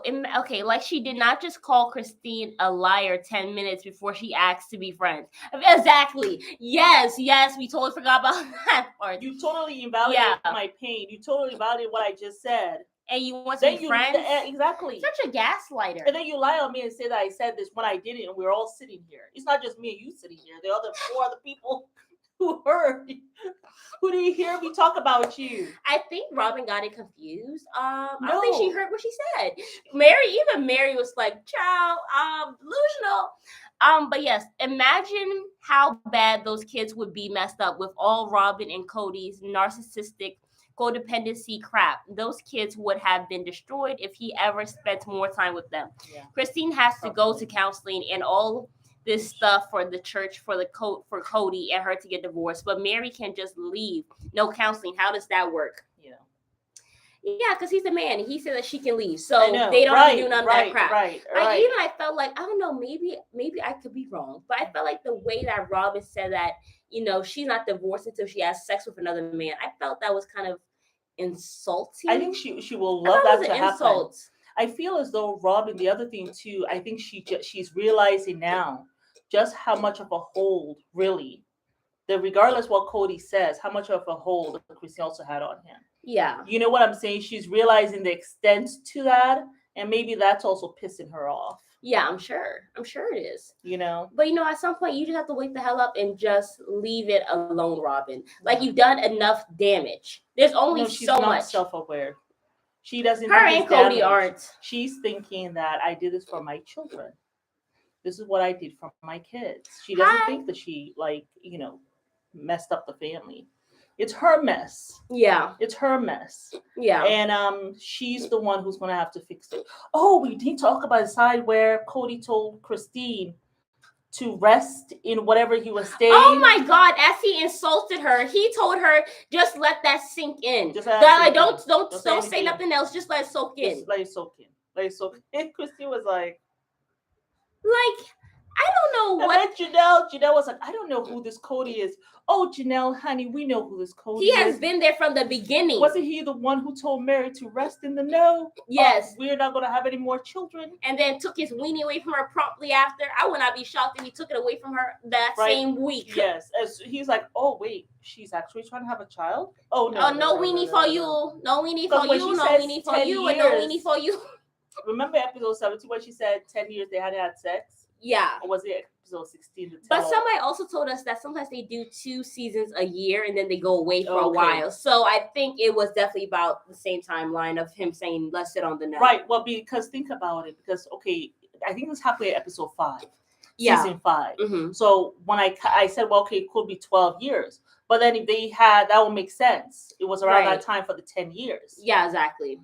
like she did not just call Christine a liar 10 minutes before she asked to be friends. Exactly. Yes, we totally forgot about that part. You totally invalidated my pain. You totally invalidated what I just said. And you want to be friends? Exactly. Such a gaslighter. And then you lie on me and say that I said this when I didn't, and we're all sitting here. It's not just me and you sitting here. The other 4 other people who heard. Who did you hear me talk about you? I think Robin got it confused. I don't think she heard what she said. Meri was like, "Child, delusional." But yes, imagine how bad those kids would be messed up with all Robin and Cody's narcissistic codependency crap. Those kids would have been destroyed if he ever spent more time with them. Yeah. Christine has to go to counseling and all this stuff for the church for Cody and her to get divorced, but Meri can just leave. No counseling. How does that work? Yeah, because he's a man and he said that she can leave, so they don't have to do none of that crap. Even I felt like, I don't know, maybe I could be wrong, but I felt like the way that Robin said that, she's not divorced until she has sex with another man, I felt that was kind of insulting. I think she will love that to happen. I feel as though Robin, the other thing too, I think she's realizing now just how much of a hold, really, that regardless what Cody says, how much of a hold Christine also had on him. Yeah. You know what I'm saying? She's realizing the extent to that, and maybe that's also pissing her off. Yeah, I'm sure it is. But at some point you just have to wake the hell up and just leave it alone, Robin. Like, you've done enough damage. There's only she's so not much. Self-aware. She doesn't. Her and Cody aren't. She's thinking that I did this for my children. This is what I did for my kids. She doesn't think that she messed up the family. It's her mess. Yeah. It's her mess. Yeah. And she's the one who's going to have to fix it. Oh, we didn't talk about the side where Cody told Christine, to rest in whatever he was staying. Oh my God! As he insulted her, he told her, "Just let that sink in. Just let that sink Don't say anything. nothing else. Just let it soak in." Just let it soak in. Let it soak in. Christy was like, I don't know what. And then Janelle was like, I don't know who this Cody is. Oh, Janelle, honey, we know who this Cody He is. has been there from the beginning. Wasn't he the one who told Meri to rest in the know? Yes. We're not going to have any more children. And then took his weenie away from her promptly after. I would not be shocked if he took it away from her that same week. Yes. As he's like, oh, wait, she's actually trying to have a child? Oh, no. Oh, no weenie for you. No weenie for you. No weenie for you. And no weenie for you. Remember episode 17 when she said 10 years they hadn't had sex? Yeah. Or was it episode 16? But somebody also told us that sometimes they do 2 seasons a year and then they go away for a while. So I think it was definitely about the same timeline of him saying, let's sit on the net. Right. Well, because think about it. Because, okay, I think it was halfway at episode 5. Yeah. Season 5. Mm-hmm. So when I said, well, okay, it could be 12 years. But then if they had, that would make sense. It was around that time for the 10 years. Yeah, exactly.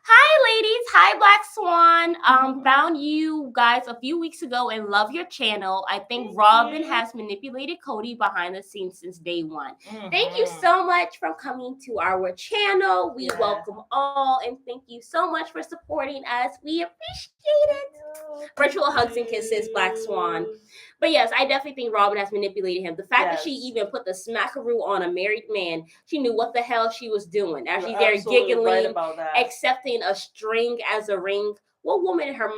Hi, ladies. Hi, Black Swan. Found you guys a few weeks ago and love your channel. I think Robin has manipulated Cody behind the scenes since day one. Thank you so much for coming to our channel. We welcome all, and thank you so much for supporting us. We appreciate it. Virtual hugs and kisses, Black Swan. But yes, I definitely think Robin has manipulated him. The fact that she even put the smackaroo on a married man, she knew what the hell she was doing. As she's there giggling, accepting a string as a ring. What woman in her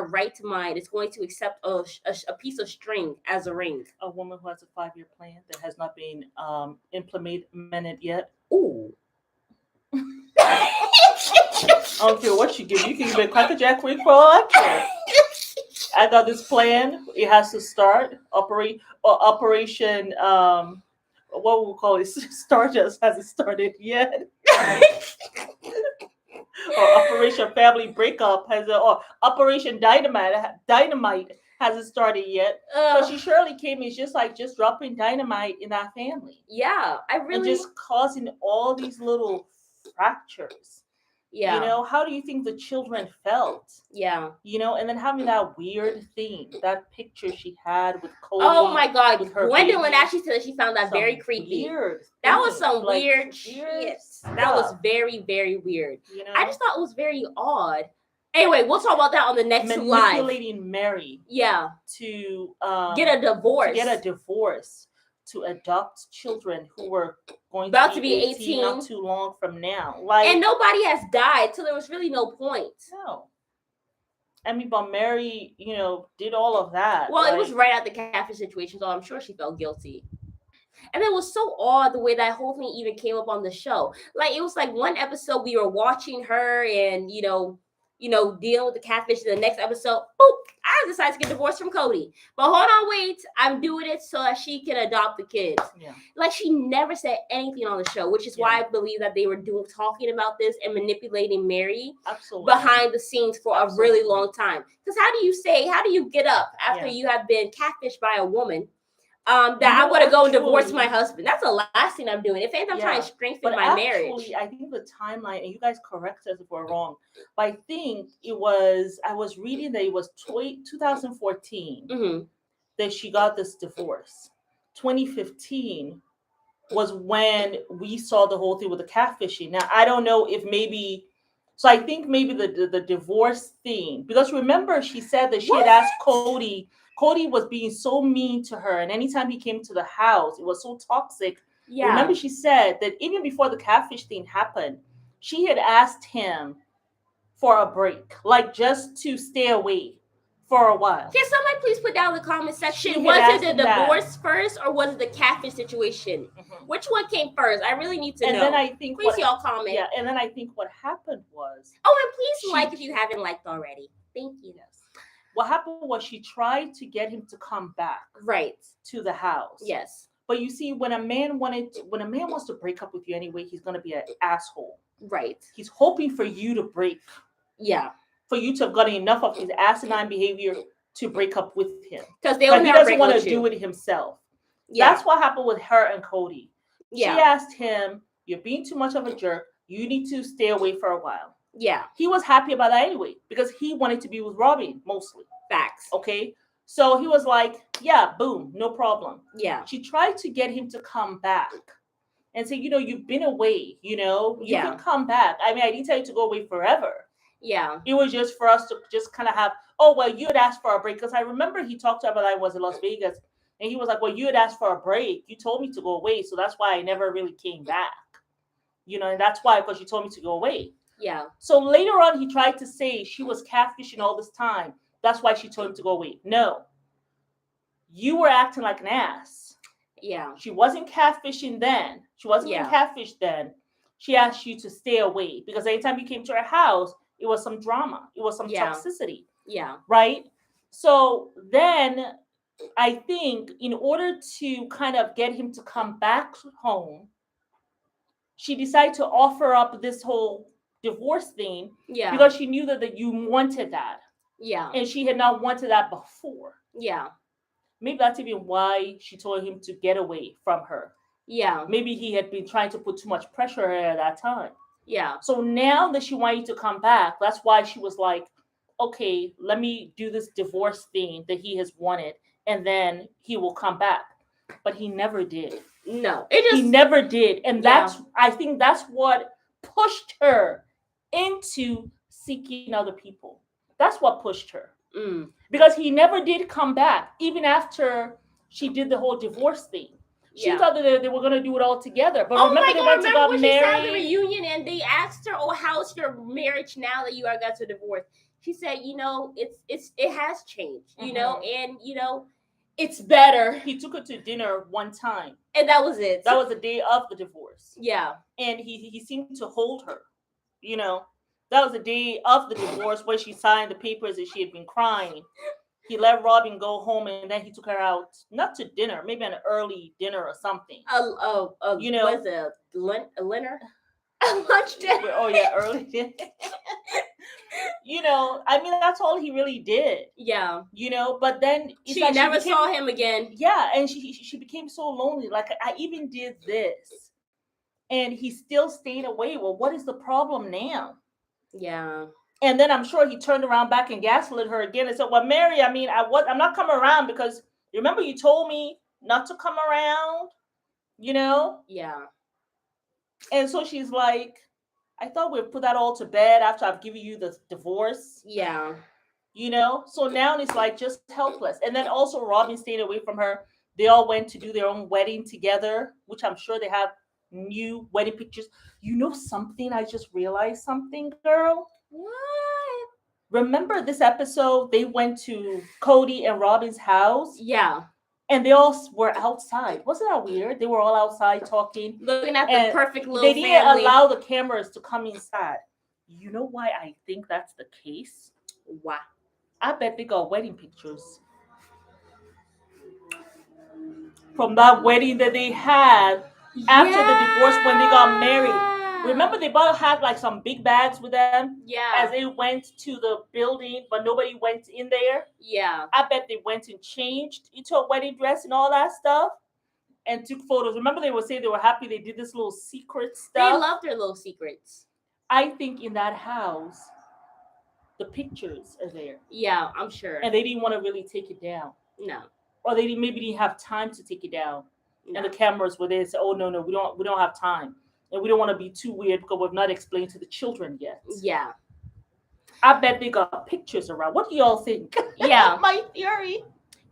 right mind is going to accept a piece of string as a ring? A woman who has a 5-year plan that has not been implemented yet. Ooh. I don't care what you give. You can give me a Cracker Jack Quick for all I care. I got this plan. It has to start operation. What would we call it? Stardust hasn't started yet. Or Operation Family Breakup or Operation Dynamite hasn't started yet. So she surely came is just dropping dynamite in that family. Yeah, and just causing all these little fractures. Yeah. You know, how do you think the children felt? Yeah. You know, and then having that weird thing, that picture she had with Cody. Oh my God. Gwendolyn actually said she found that very creepy. That was some weird shit. That was very, very weird. You know? I just thought it was very odd. Anyway, we'll talk about that on the next live. Manipulating Meri. Yeah. To get a divorce. To adopt children who were going about to be 18 not too long from now. And nobody has died, so there was really no point. No. I mean, but Meri, did all of that. Well, it was right at the catfish situation, so I'm sure she felt guilty. And it was so odd the way that whole thing even came up on the show. Like, it was like one episode we were watching her and, dealing with the catfish. In the next episode, boop, I decided to get divorced from Cody. But hold on, wait, I'm doing it so that she can adopt the kids. Yeah. Like, she never said anything on the show, which is why I believe that they were talking about this and manipulating Meri behind the scenes for a really long time. Because how do you get up after you have been catfished by a woman? I'm going to go and divorce my husband. That's the last thing I'm doing. If anything, I'm trying to strengthen my marriage. I think the timeline, and you guys correct us if we're wrong, but I think I was reading that it was 2014 that she got this divorce. 2015 was when we saw the whole thing with the catfishing. Now, I don't know if I think maybe the divorce thing, because remember she said that she had asked Cody was being so mean to her, and anytime he came to the house, it was so toxic. Yeah. Remember, she said that even before the catfish thing happened, she had asked him for a break, like just to stay away for a while. Can somebody please put down in the comment section, was it the divorce first or was it the catfish situation? Mm-hmm. Which one came first? I really need to know. And then I think please y'all comment. Yeah, and then I think what happened was... Oh, and please like if you haven't liked already. Thank you. Yes. What happened was she tried to get him to come back to the house. Yes. But you see, when a man wants to break up with you anyway, he's going to be an asshole. Right. He's hoping for you to break. Yeah. For you to have gotten enough of his asinine behavior to break up with him. Because he doesn't want to do it himself. Yeah. That's what happened with her and Cody. Yeah. She asked him, "You're being too much of a jerk. You need to stay away for a while." Yeah. He was happy about that anyway, because he wanted to be with Robin mostly. Facts. Okay. So he was like, yeah, boom, no problem. Yeah. She tried to get him to come back and say, you've been away, you can Yeah. come back. I mean, I didn't tell you to go away forever. Yeah. It was just for us to just kind of have, oh, well, you had asked for a break. Because I remember he talked about I was in Las Vegas. And he was like, well, you had asked for a break. You told me to go away. So that's why I never really came back. And that's why, because you told me to go away. Yeah. So later on, he tried to say she was catfishing all this time. That's why she told him to go away. No. You were acting like an ass. Yeah. She wasn't catfishing then. She wasn't being catfished then. She asked you to stay away. Because anytime you came to her house, it was some drama. It was some toxicity. Yeah. Right? So then I think in order to kind of get him to come back home, she decided to offer up this whole divorce thing because she knew that you wanted that. Yeah. And she had not wanted that before. Yeah. Maybe that's even why she told him to get away from her. Yeah. Maybe he had been trying to put too much pressure on her at that time. Yeah. So now that she wanted to come back, that's why she was like, okay, let me do this divorce thing that he has wanted, and then he will come back. But he never did. No. He never did. And I think that's what pushed her into seeking other people. That's what pushed her. Because he never did come back, even after she did the whole divorce thing. She thought that they were going to do it all together. But remember, they went to got when married. She saw the reunion and they asked her, "Oh, how's your marriage now that you are got to divorce?" She said, it has changed, and it's better. He took her to dinner one time, and that was it. That was the day of the divorce. Yeah, and he seemed to hold her. That was the day of the divorce where she signed the papers and she had been crying. He let Robin go home and then he took her out, not to dinner, maybe an early dinner or something. Was a dinner? A lunch dinner. Oh yeah, early dinner. I mean, that's all he really did. Yeah. But then she never saw him again. Yeah, and she became so lonely. Like, I even did this, and he still stayed away. Well, what is the problem now? Yeah. And then I'm sure he turned around back and gaslit her again and said, well, Meri, I mean, I'm not coming around because remember you told me not to come around, Yeah. And so she's like, I thought we'd put that all to bed after I've given you the divorce. Yeah. So now it's like just helpless. And then also Robin stayed away from her. They all went to do their own wedding together, which I'm sure they have new wedding pictures. Something? I just realized something, girl. What? Remember this episode? They went to Cody and Robin's house. Yeah. And they all were outside. Wasn't that weird? They were all outside talking. Looking at the perfect little family. They didn't allow the cameras to come inside. You know why I think that's the case? Why? I bet they got wedding pictures. From that wedding that they had after the divorce when they got married. Remember, they both had like some big bags with them. Yeah. As they went to the building, but nobody went in there. Yeah. I bet they went and changed into a wedding dress and all that stuff, and took photos. Remember, they would say they were happy they did this little secret stuff. They love their little secrets. I think in that house, the pictures are there. Yeah, I'm sure. And they didn't want to really take it down. No. Or they maybe didn't have time to take it down. No. And the cameras were there and said, "Oh no, we don't have time." And we don't want to be too weird because we've not explained to the children yet. Yeah. I bet they got pictures around. What do y'all think? Yeah. My theory.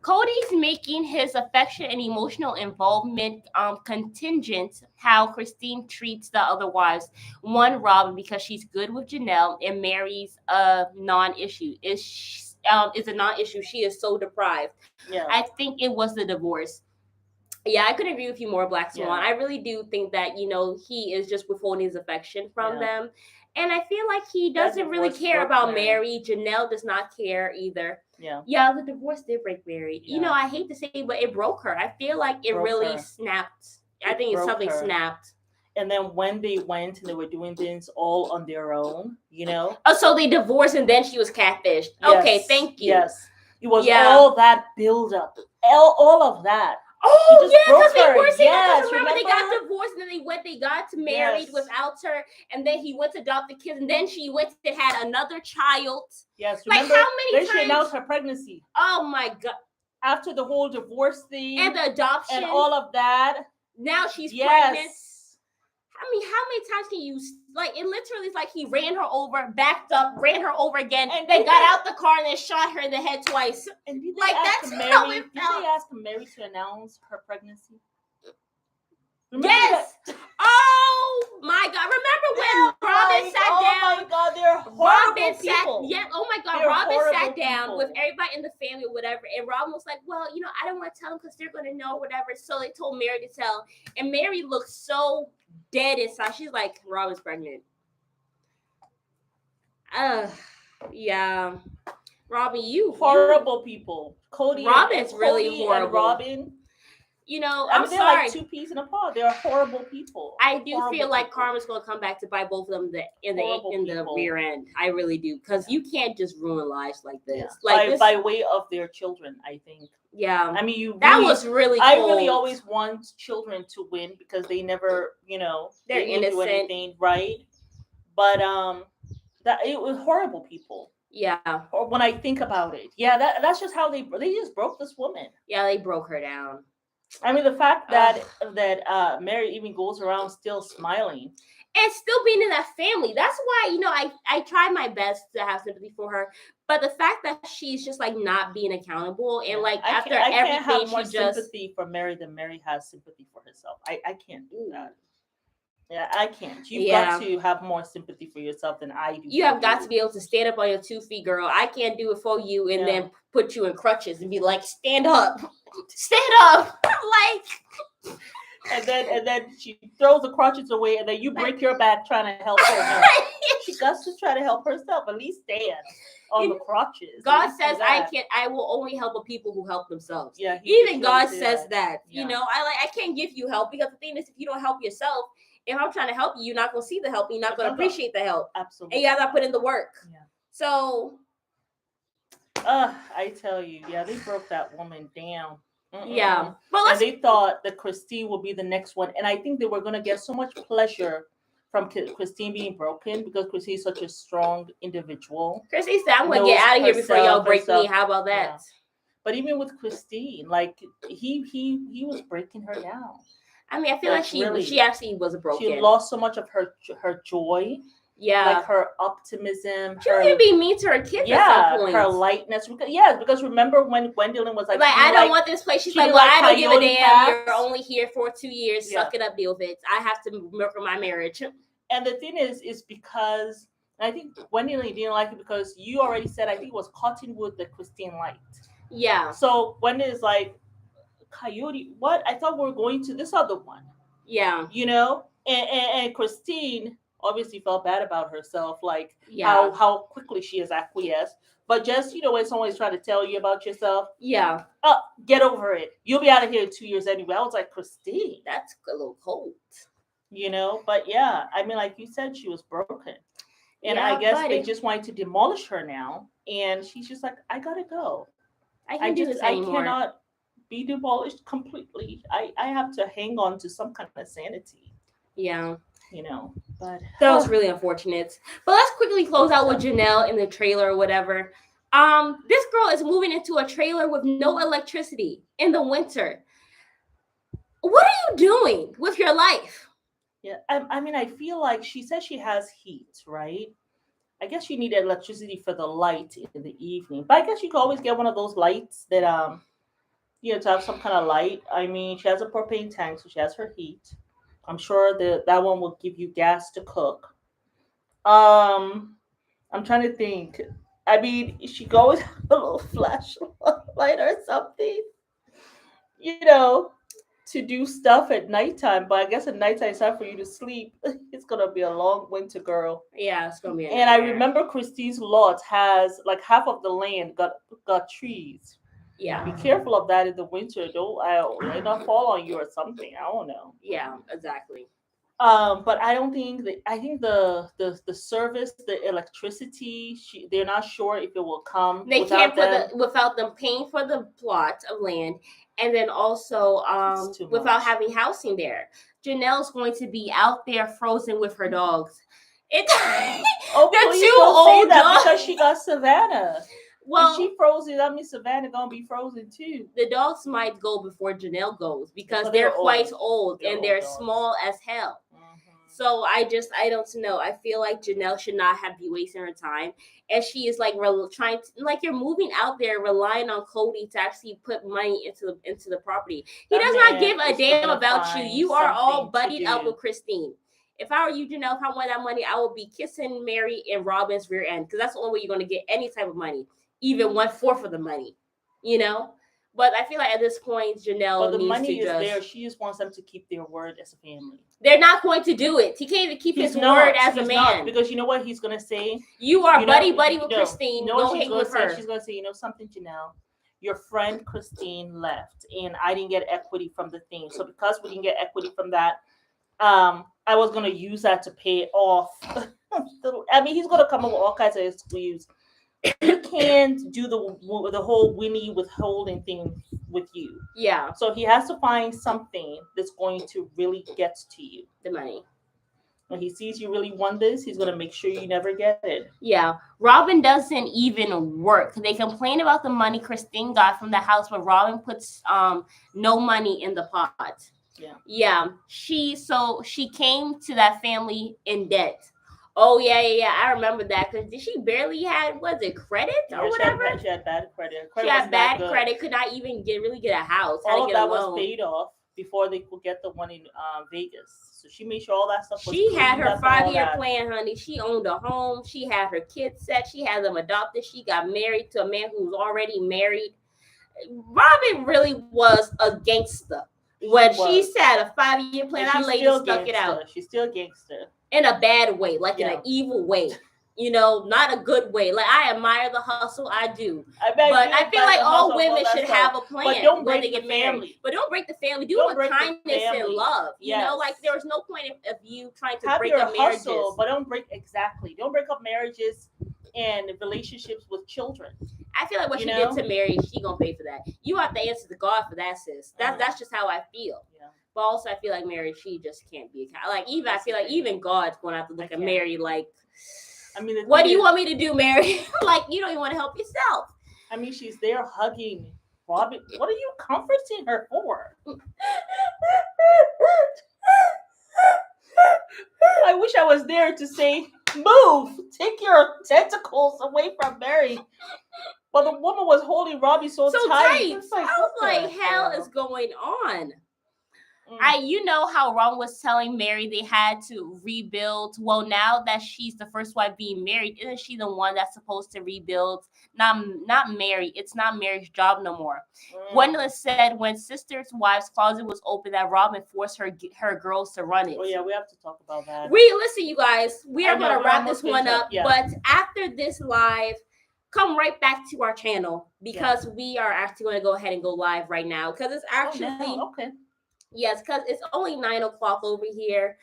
Kody's making his affection and emotional involvement contingent how Christine treats the other wives. One, Robin, because she's good with Janelle, and Meri's a non-issue. Is a non-issue. She is so deprived. Yeah. I think it was the divorce. Yeah, I could agree with you more, Black Swan. Yeah. I really do think that, he is just withholding his affection from them. And I feel like he doesn't really care about Meri. Janelle does not care either. Yeah. Yeah, the divorce did break Meri. Yeah. I hate to say it, but it broke her. I feel like it really snapped. I think it's something snapped. And then when they went and they were doing things all on their own, Oh, so they divorced and then she was catfished. Yes. Okay, thank you. Yes. It was all that buildup. All of that. He Oh just yeah, broke because they her. were single. Because Yes, remember, they got remember? divorced, and then they got married Yes. without her, and then he went to adopt the kids, and then she went and had another child. Yes, Like remember? how many Then she times? announced her pregnancy Oh my god! after the whole divorce thing And the adoption, and all of that. now she's pregnant. Yes. I mean, how many times can you like? It literally is like he ran her over, backed up, ran her over again, And then got out the car and then shot her in the head twice. And did they Like ask that's Meri? how it Did felt. they ask Meri to announce her pregnancy? Remember Yes. that? Oh my God! Remember when Robin Like, sat oh down? my God, they're horrible Robin people. sat. Yeah. Oh my God! They're Robin horrible sat down people. with everybody in the family or whatever, and Robin was like, "Well, I don't want to tell them because they're gonna know whatever." So they told Meri to tell, and Meri looked so dead inside. She's like, "Robin's pregnant." Yeah. Robin, Horrible people. Cody Robin's and really Cody horrible. and Robin. I I'm mean, they're sorry. like two peas in a pod. They're horrible people. I do Horrible feel like people. karma's gonna come back to bite both of them in Horrible the people. rear end. I really do, because you can't just ruin lives like this. Yeah. Like this, by way of their children, I think. yeah. I mean, you. That really, was really. I cold. really always want children to win because they never, They're they didn't do innocent. anything right. But that it was horrible people. Yeah. Or when I think about it, yeah, that's just how they just broke this woman. Yeah, they broke her down. I mean, the fact that Meri even goes around still smiling and still being in that family. That's why I try my best to have sympathy for her. But the fact that she's just like not being accountable and like after I everything can't have more she just sympathy for Meri than Meri has sympathy for herself. I can't do that. Yeah, I can't. You've got to have more sympathy for yourself than I do. You have got to be able to stand up on your 2 feet, girl. I can't do it for you and then put you in crutches and be like, stand up. Stand up. Like and then she throws the crutches away and then you break your back trying to help her. She got to try to help herself. At least stand on the crutches. God says I will only help the people who help themselves. Yeah. Even God says that. I can't give you help because the thing is if you don't help yourself, if I'm trying to help you, you're not going to see the help. You're not going to appreciate the help. Absolutely. And you have to put in the work. Yeah. So. I tell you, they broke that woman down. Yeah. And they thought that Christine would be the next one. And I think they were going to get so much pleasure from Christine being broken because Christine's such a strong individual. Christine said, I'm going to get out of here before y'all break me. How about that? Yeah. But even with Christine, like he was breaking her down. I mean, I feel like she actually was broken. She lost so much of her joy. Yeah. Like her optimism. She was even being mean to her kids at some point. Her lightness. Because remember when Gwendolyn was like, I don't want this place. She's like, well, I don't give a damn. You're only here for 2 years. Suck it up, deal with it. I have to work on my marriage. And the thing is because, I think Gwendolyn didn't like it because you already said, I think it was Cottonwood that Christine liked. Yeah. So Gwendolyn is like, Coyote, what? I thought we were going to this other one. Yeah. And Christine obviously felt bad about herself, like how quickly she has acquiesced. But just, when someone's trying to tell you about yourself. Yeah. Oh, get over it. You'll be out of here in 2 years anyway. I was like, Christine. That's a little cold. But yeah, I mean, like you said, she was broken. And I guess they just wanted to demolish her now. And she's just like, I gotta go. I can't do this anymore. I cannot be demolished completely. I have to hang on to some kind of sanity. Yeah. But that was really unfortunate. But let's quickly close out with Janelle in the trailer or whatever. This girl is moving into a trailer with no electricity in the winter. What are you doing with your life? Yeah, I mean, I feel like she says she has heat, right? I guess you need electricity for the light in the evening. But I guess you can always get one of those lights that, to have some kind of light. I mean, she has a propane tank, so she has her heat. I'm sure that one will give you gas to cook. I'm trying to think. I mean, she could always have a little flashlight or something, to do stuff at nighttime. But I guess at nighttime it's time for you to sleep. It's gonna be a long winter, girl. Yeah, it's gonna be. And I remember Christine's lot has like half of the land got trees. Yeah. Be careful of that in the winter. Don't let not fall on you or something. I don't know. Yeah, exactly. But I don't think that. I think the service, the electricity, they're not sure if it will come They can't without put them. the without them paying for the plot of land, and then also It's too without much. having housing there. Janelle's going to be out there frozen with her dogs. It Oh, they're please two don't say old that because dogs. she got Savannah. If Well, she frozen, that means Savannah gonna be frozen too. the dogs might go before Janelle goes because But they're they're quite old. old They're and old they're dogs. small as hell. Hmm. So I don't know. I feel like Janelle should not have be wasting her time, and she is like trying to, like, you're moving out there relying on Cody to actually put money into the property. He That does not man give a is damn gonna about you. find You are all something to buddied up do. with Christine. If I were you, Janelle, if I wanted that money, I would be kissing Meri and Robin's rear end because that's the only way you're going to get any type of money, even 1/4 of the money, you know. But I feel like at this point, But Janelle the needs to money is there. just. She just wants them to keep their word as a family. They're not going to do it. He can't even keep He's his word not. as a He's not man. because you know what he's gonna say. You are You know, buddy buddy with you Christine. know what Go she's hang gonna with say. her. She's gonna say, you know something, Janelle. Your friend Christine left, and I didn't get equity from the thing. So because we didn't get equity from that, I was gonna use that to pay off. I mean, he's gonna come up with all kinds of excuses. He can't do the whole Winnie withholding thing with you. Yeah, So he has to find something that's going to really get to you. the money. When he sees you really want this, he's gonna make sure you never get it. Yeah, Robin doesn't even work. They complain about the money Christine got from the house, but Robin puts no money in the pot. Yeah. Yeah, she came to that family in debt. Oh yeah. I remember that because she barely had, was it credit or Yeah, whatever? she had bad credit. She Credit had wasn't that bad good. credit, could not even get a house, had All to of get a that was loan. paid off before they could get the one in Vegas. So she made sure all that stuff was She had cleaned her up and all 5-year that. plan, honey. She owned a home. She had her kids set. She had them adopted. She got married to a man who's already married. Robin really was a gangster. When she said a 5-year plan, And that she's lady still stuck it out gangster. She's still gangster. in a bad way, like in Yeah. an evil way. Not a good way. Like, I admire the hustle, I do. I But I feel like all hustle, all women that should stuff. have a plan But don't when break they the get married. family. But don't break the family. Do Don't it with break the kindness and family. love. Yes. Like, there was no point of you trying to Have break your up marriages. hustle, but don't break Don't break up marriages and relationships with children. I feel like what You she know? did to Meri, she gonna pay for that. You have to answer to God for that, sis. That's just how I feel. Yeah. But also, I feel like Meri, she just can't be like, even I That's feel the like thing. even God's gonna have to look I at can't. Meri like, I mean, what do you want me to do, Meri? Like, you don't even want to help yourself. I mean, she's there hugging Robin. What are you comforting her for? I wish I was there to say, move, take your tentacles away from Meri. But the woman was holding Robbie so tight. It's like, I was like, hell is going on? Mm. You know how Ron was telling Meri they had to rebuild. Well, now that she's the first wife being married, isn't she the one that's supposed to rebuild? Not Meri. It's not Meri's job no more. Gwendolyn said when Sister's wife's closet was open that Robin forced her girls to run it. Oh yeah, we have to talk about that. Listen, you guys, we are going to wrap this almost one up. yeah. But after this live, come right back to our channel because we are actually going to go ahead and go live right now because it's actually okay. Yes, because it's only 9 o'clock over here.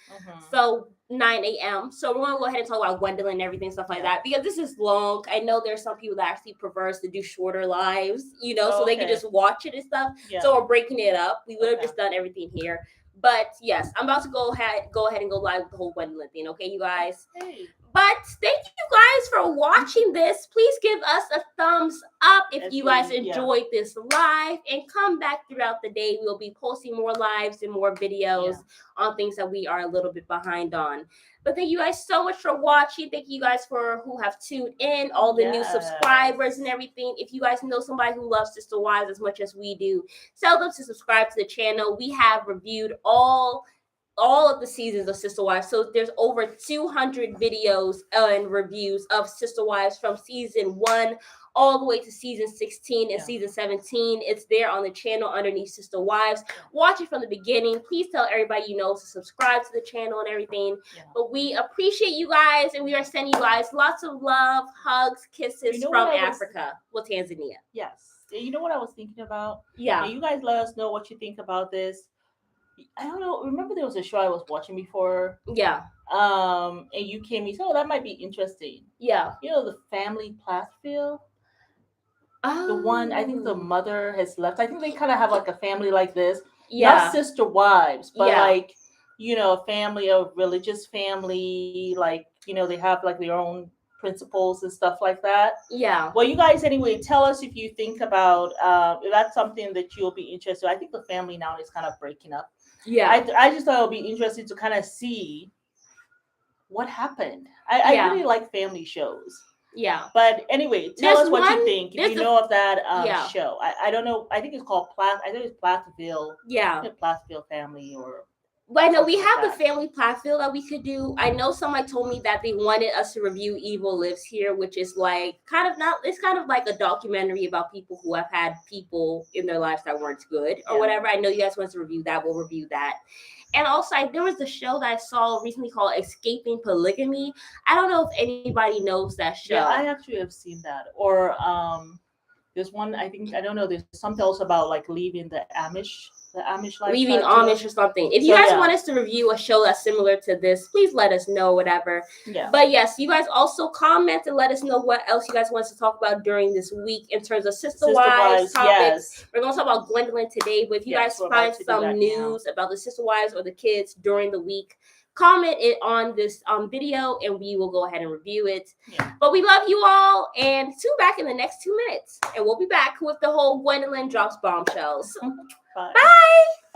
So 9 a.m. So we're going to go ahead and talk about Gwendolyn and everything, stuff like that. Because this is long. I know there's some people that actually prefers to do shorter lives, so they can just watch it and stuff. Yeah. So we're breaking it up. We would have just done everything here. But yes, I'm about to go ahead and go live with the whole Gwendolyn thing. Okay, you guys? Hey. But thank you guys for watching this. Please give us a thumbs up if you guys enjoyed this live, and come back throughout the day. We'll be posting more lives and more videos on things that we are a little bit behind on. But thank you guys so much for watching. Thank you guys for who have tuned in, all the new subscribers and everything. If you guys know somebody who loves Sister Wives as much as we do, tell them to subscribe to the channel. We have reviewed all of the seasons of Sister Wives. So there's over 200 videos and reviews of Sister Wives from season 1 all the way to season 16 and season 17. It's there on the channel underneath Sister Wives. Watch it from the beginning. Please tell everybody you know to subscribe to the channel and everything. But we appreciate you guys, and we are sending you guys lots of love, hugs, kisses from Africa. Tanzania. Yes. You know what I was thinking about? Yeah. And you guys let us know what you think about this. I don't know. Remember there was a show I was watching before, Yeah. and you came and said, "Oh, that might be interesting." Yeah. You know, the family Plathville, the one I think the Oh. mother has left. I think they kind of have like a family like this, not Yeah. sister wives, but Yeah. like a family, a religious family. Like they have like their own principles and stuff like that. Yeah. Well, you guys, anyway, tell us if you think about if that's something that you'll be interested in. I think the family now is kind of breaking up. Yeah. I just thought it would be interesting to kind of see what happened. I Yeah. really like family shows. Yeah. But anyway, tell There's us what one. you think. If There's you the. know of that Yeah. show, I don't know. I think it's called Plath. I think it's Plathville. Yeah. Plathville Family or But I know we something like have the that. family platform that we could do. I know somebody told me that they wanted us to review Evil Lives Here, which is like kind of not, it's kind of like a documentary about people who have had people in their lives that weren't good or Yeah. whatever. I know you guys want to review that. We'll review that. And also, there was a show that I saw recently called Escaping Polygamy. I don't know if anybody knows that Yeah, show. I actually have seen that. Or there's one. I think I don't know. There's something else about like leaving the Amish lifestyle Leaving too. Amish or something. If So you guys yeah, want us to review a show that's similar to this, please let us know, whatever. yeah. But yes, you guys also comment and let us know what else you guys want us to talk about during this week in terms of Sister Wives topics. Yes. We're going to talk about Gwendolyn today, but if you Yes, guys we're about find to do some that news about the Sister Wives or the kids during the week, comment it on this video and we will go ahead and review it. Yeah. But we love you all and tune back in the next 2 minutes. And we'll be back with the whole Gwendolyn drops bombshells. Bye. Bye.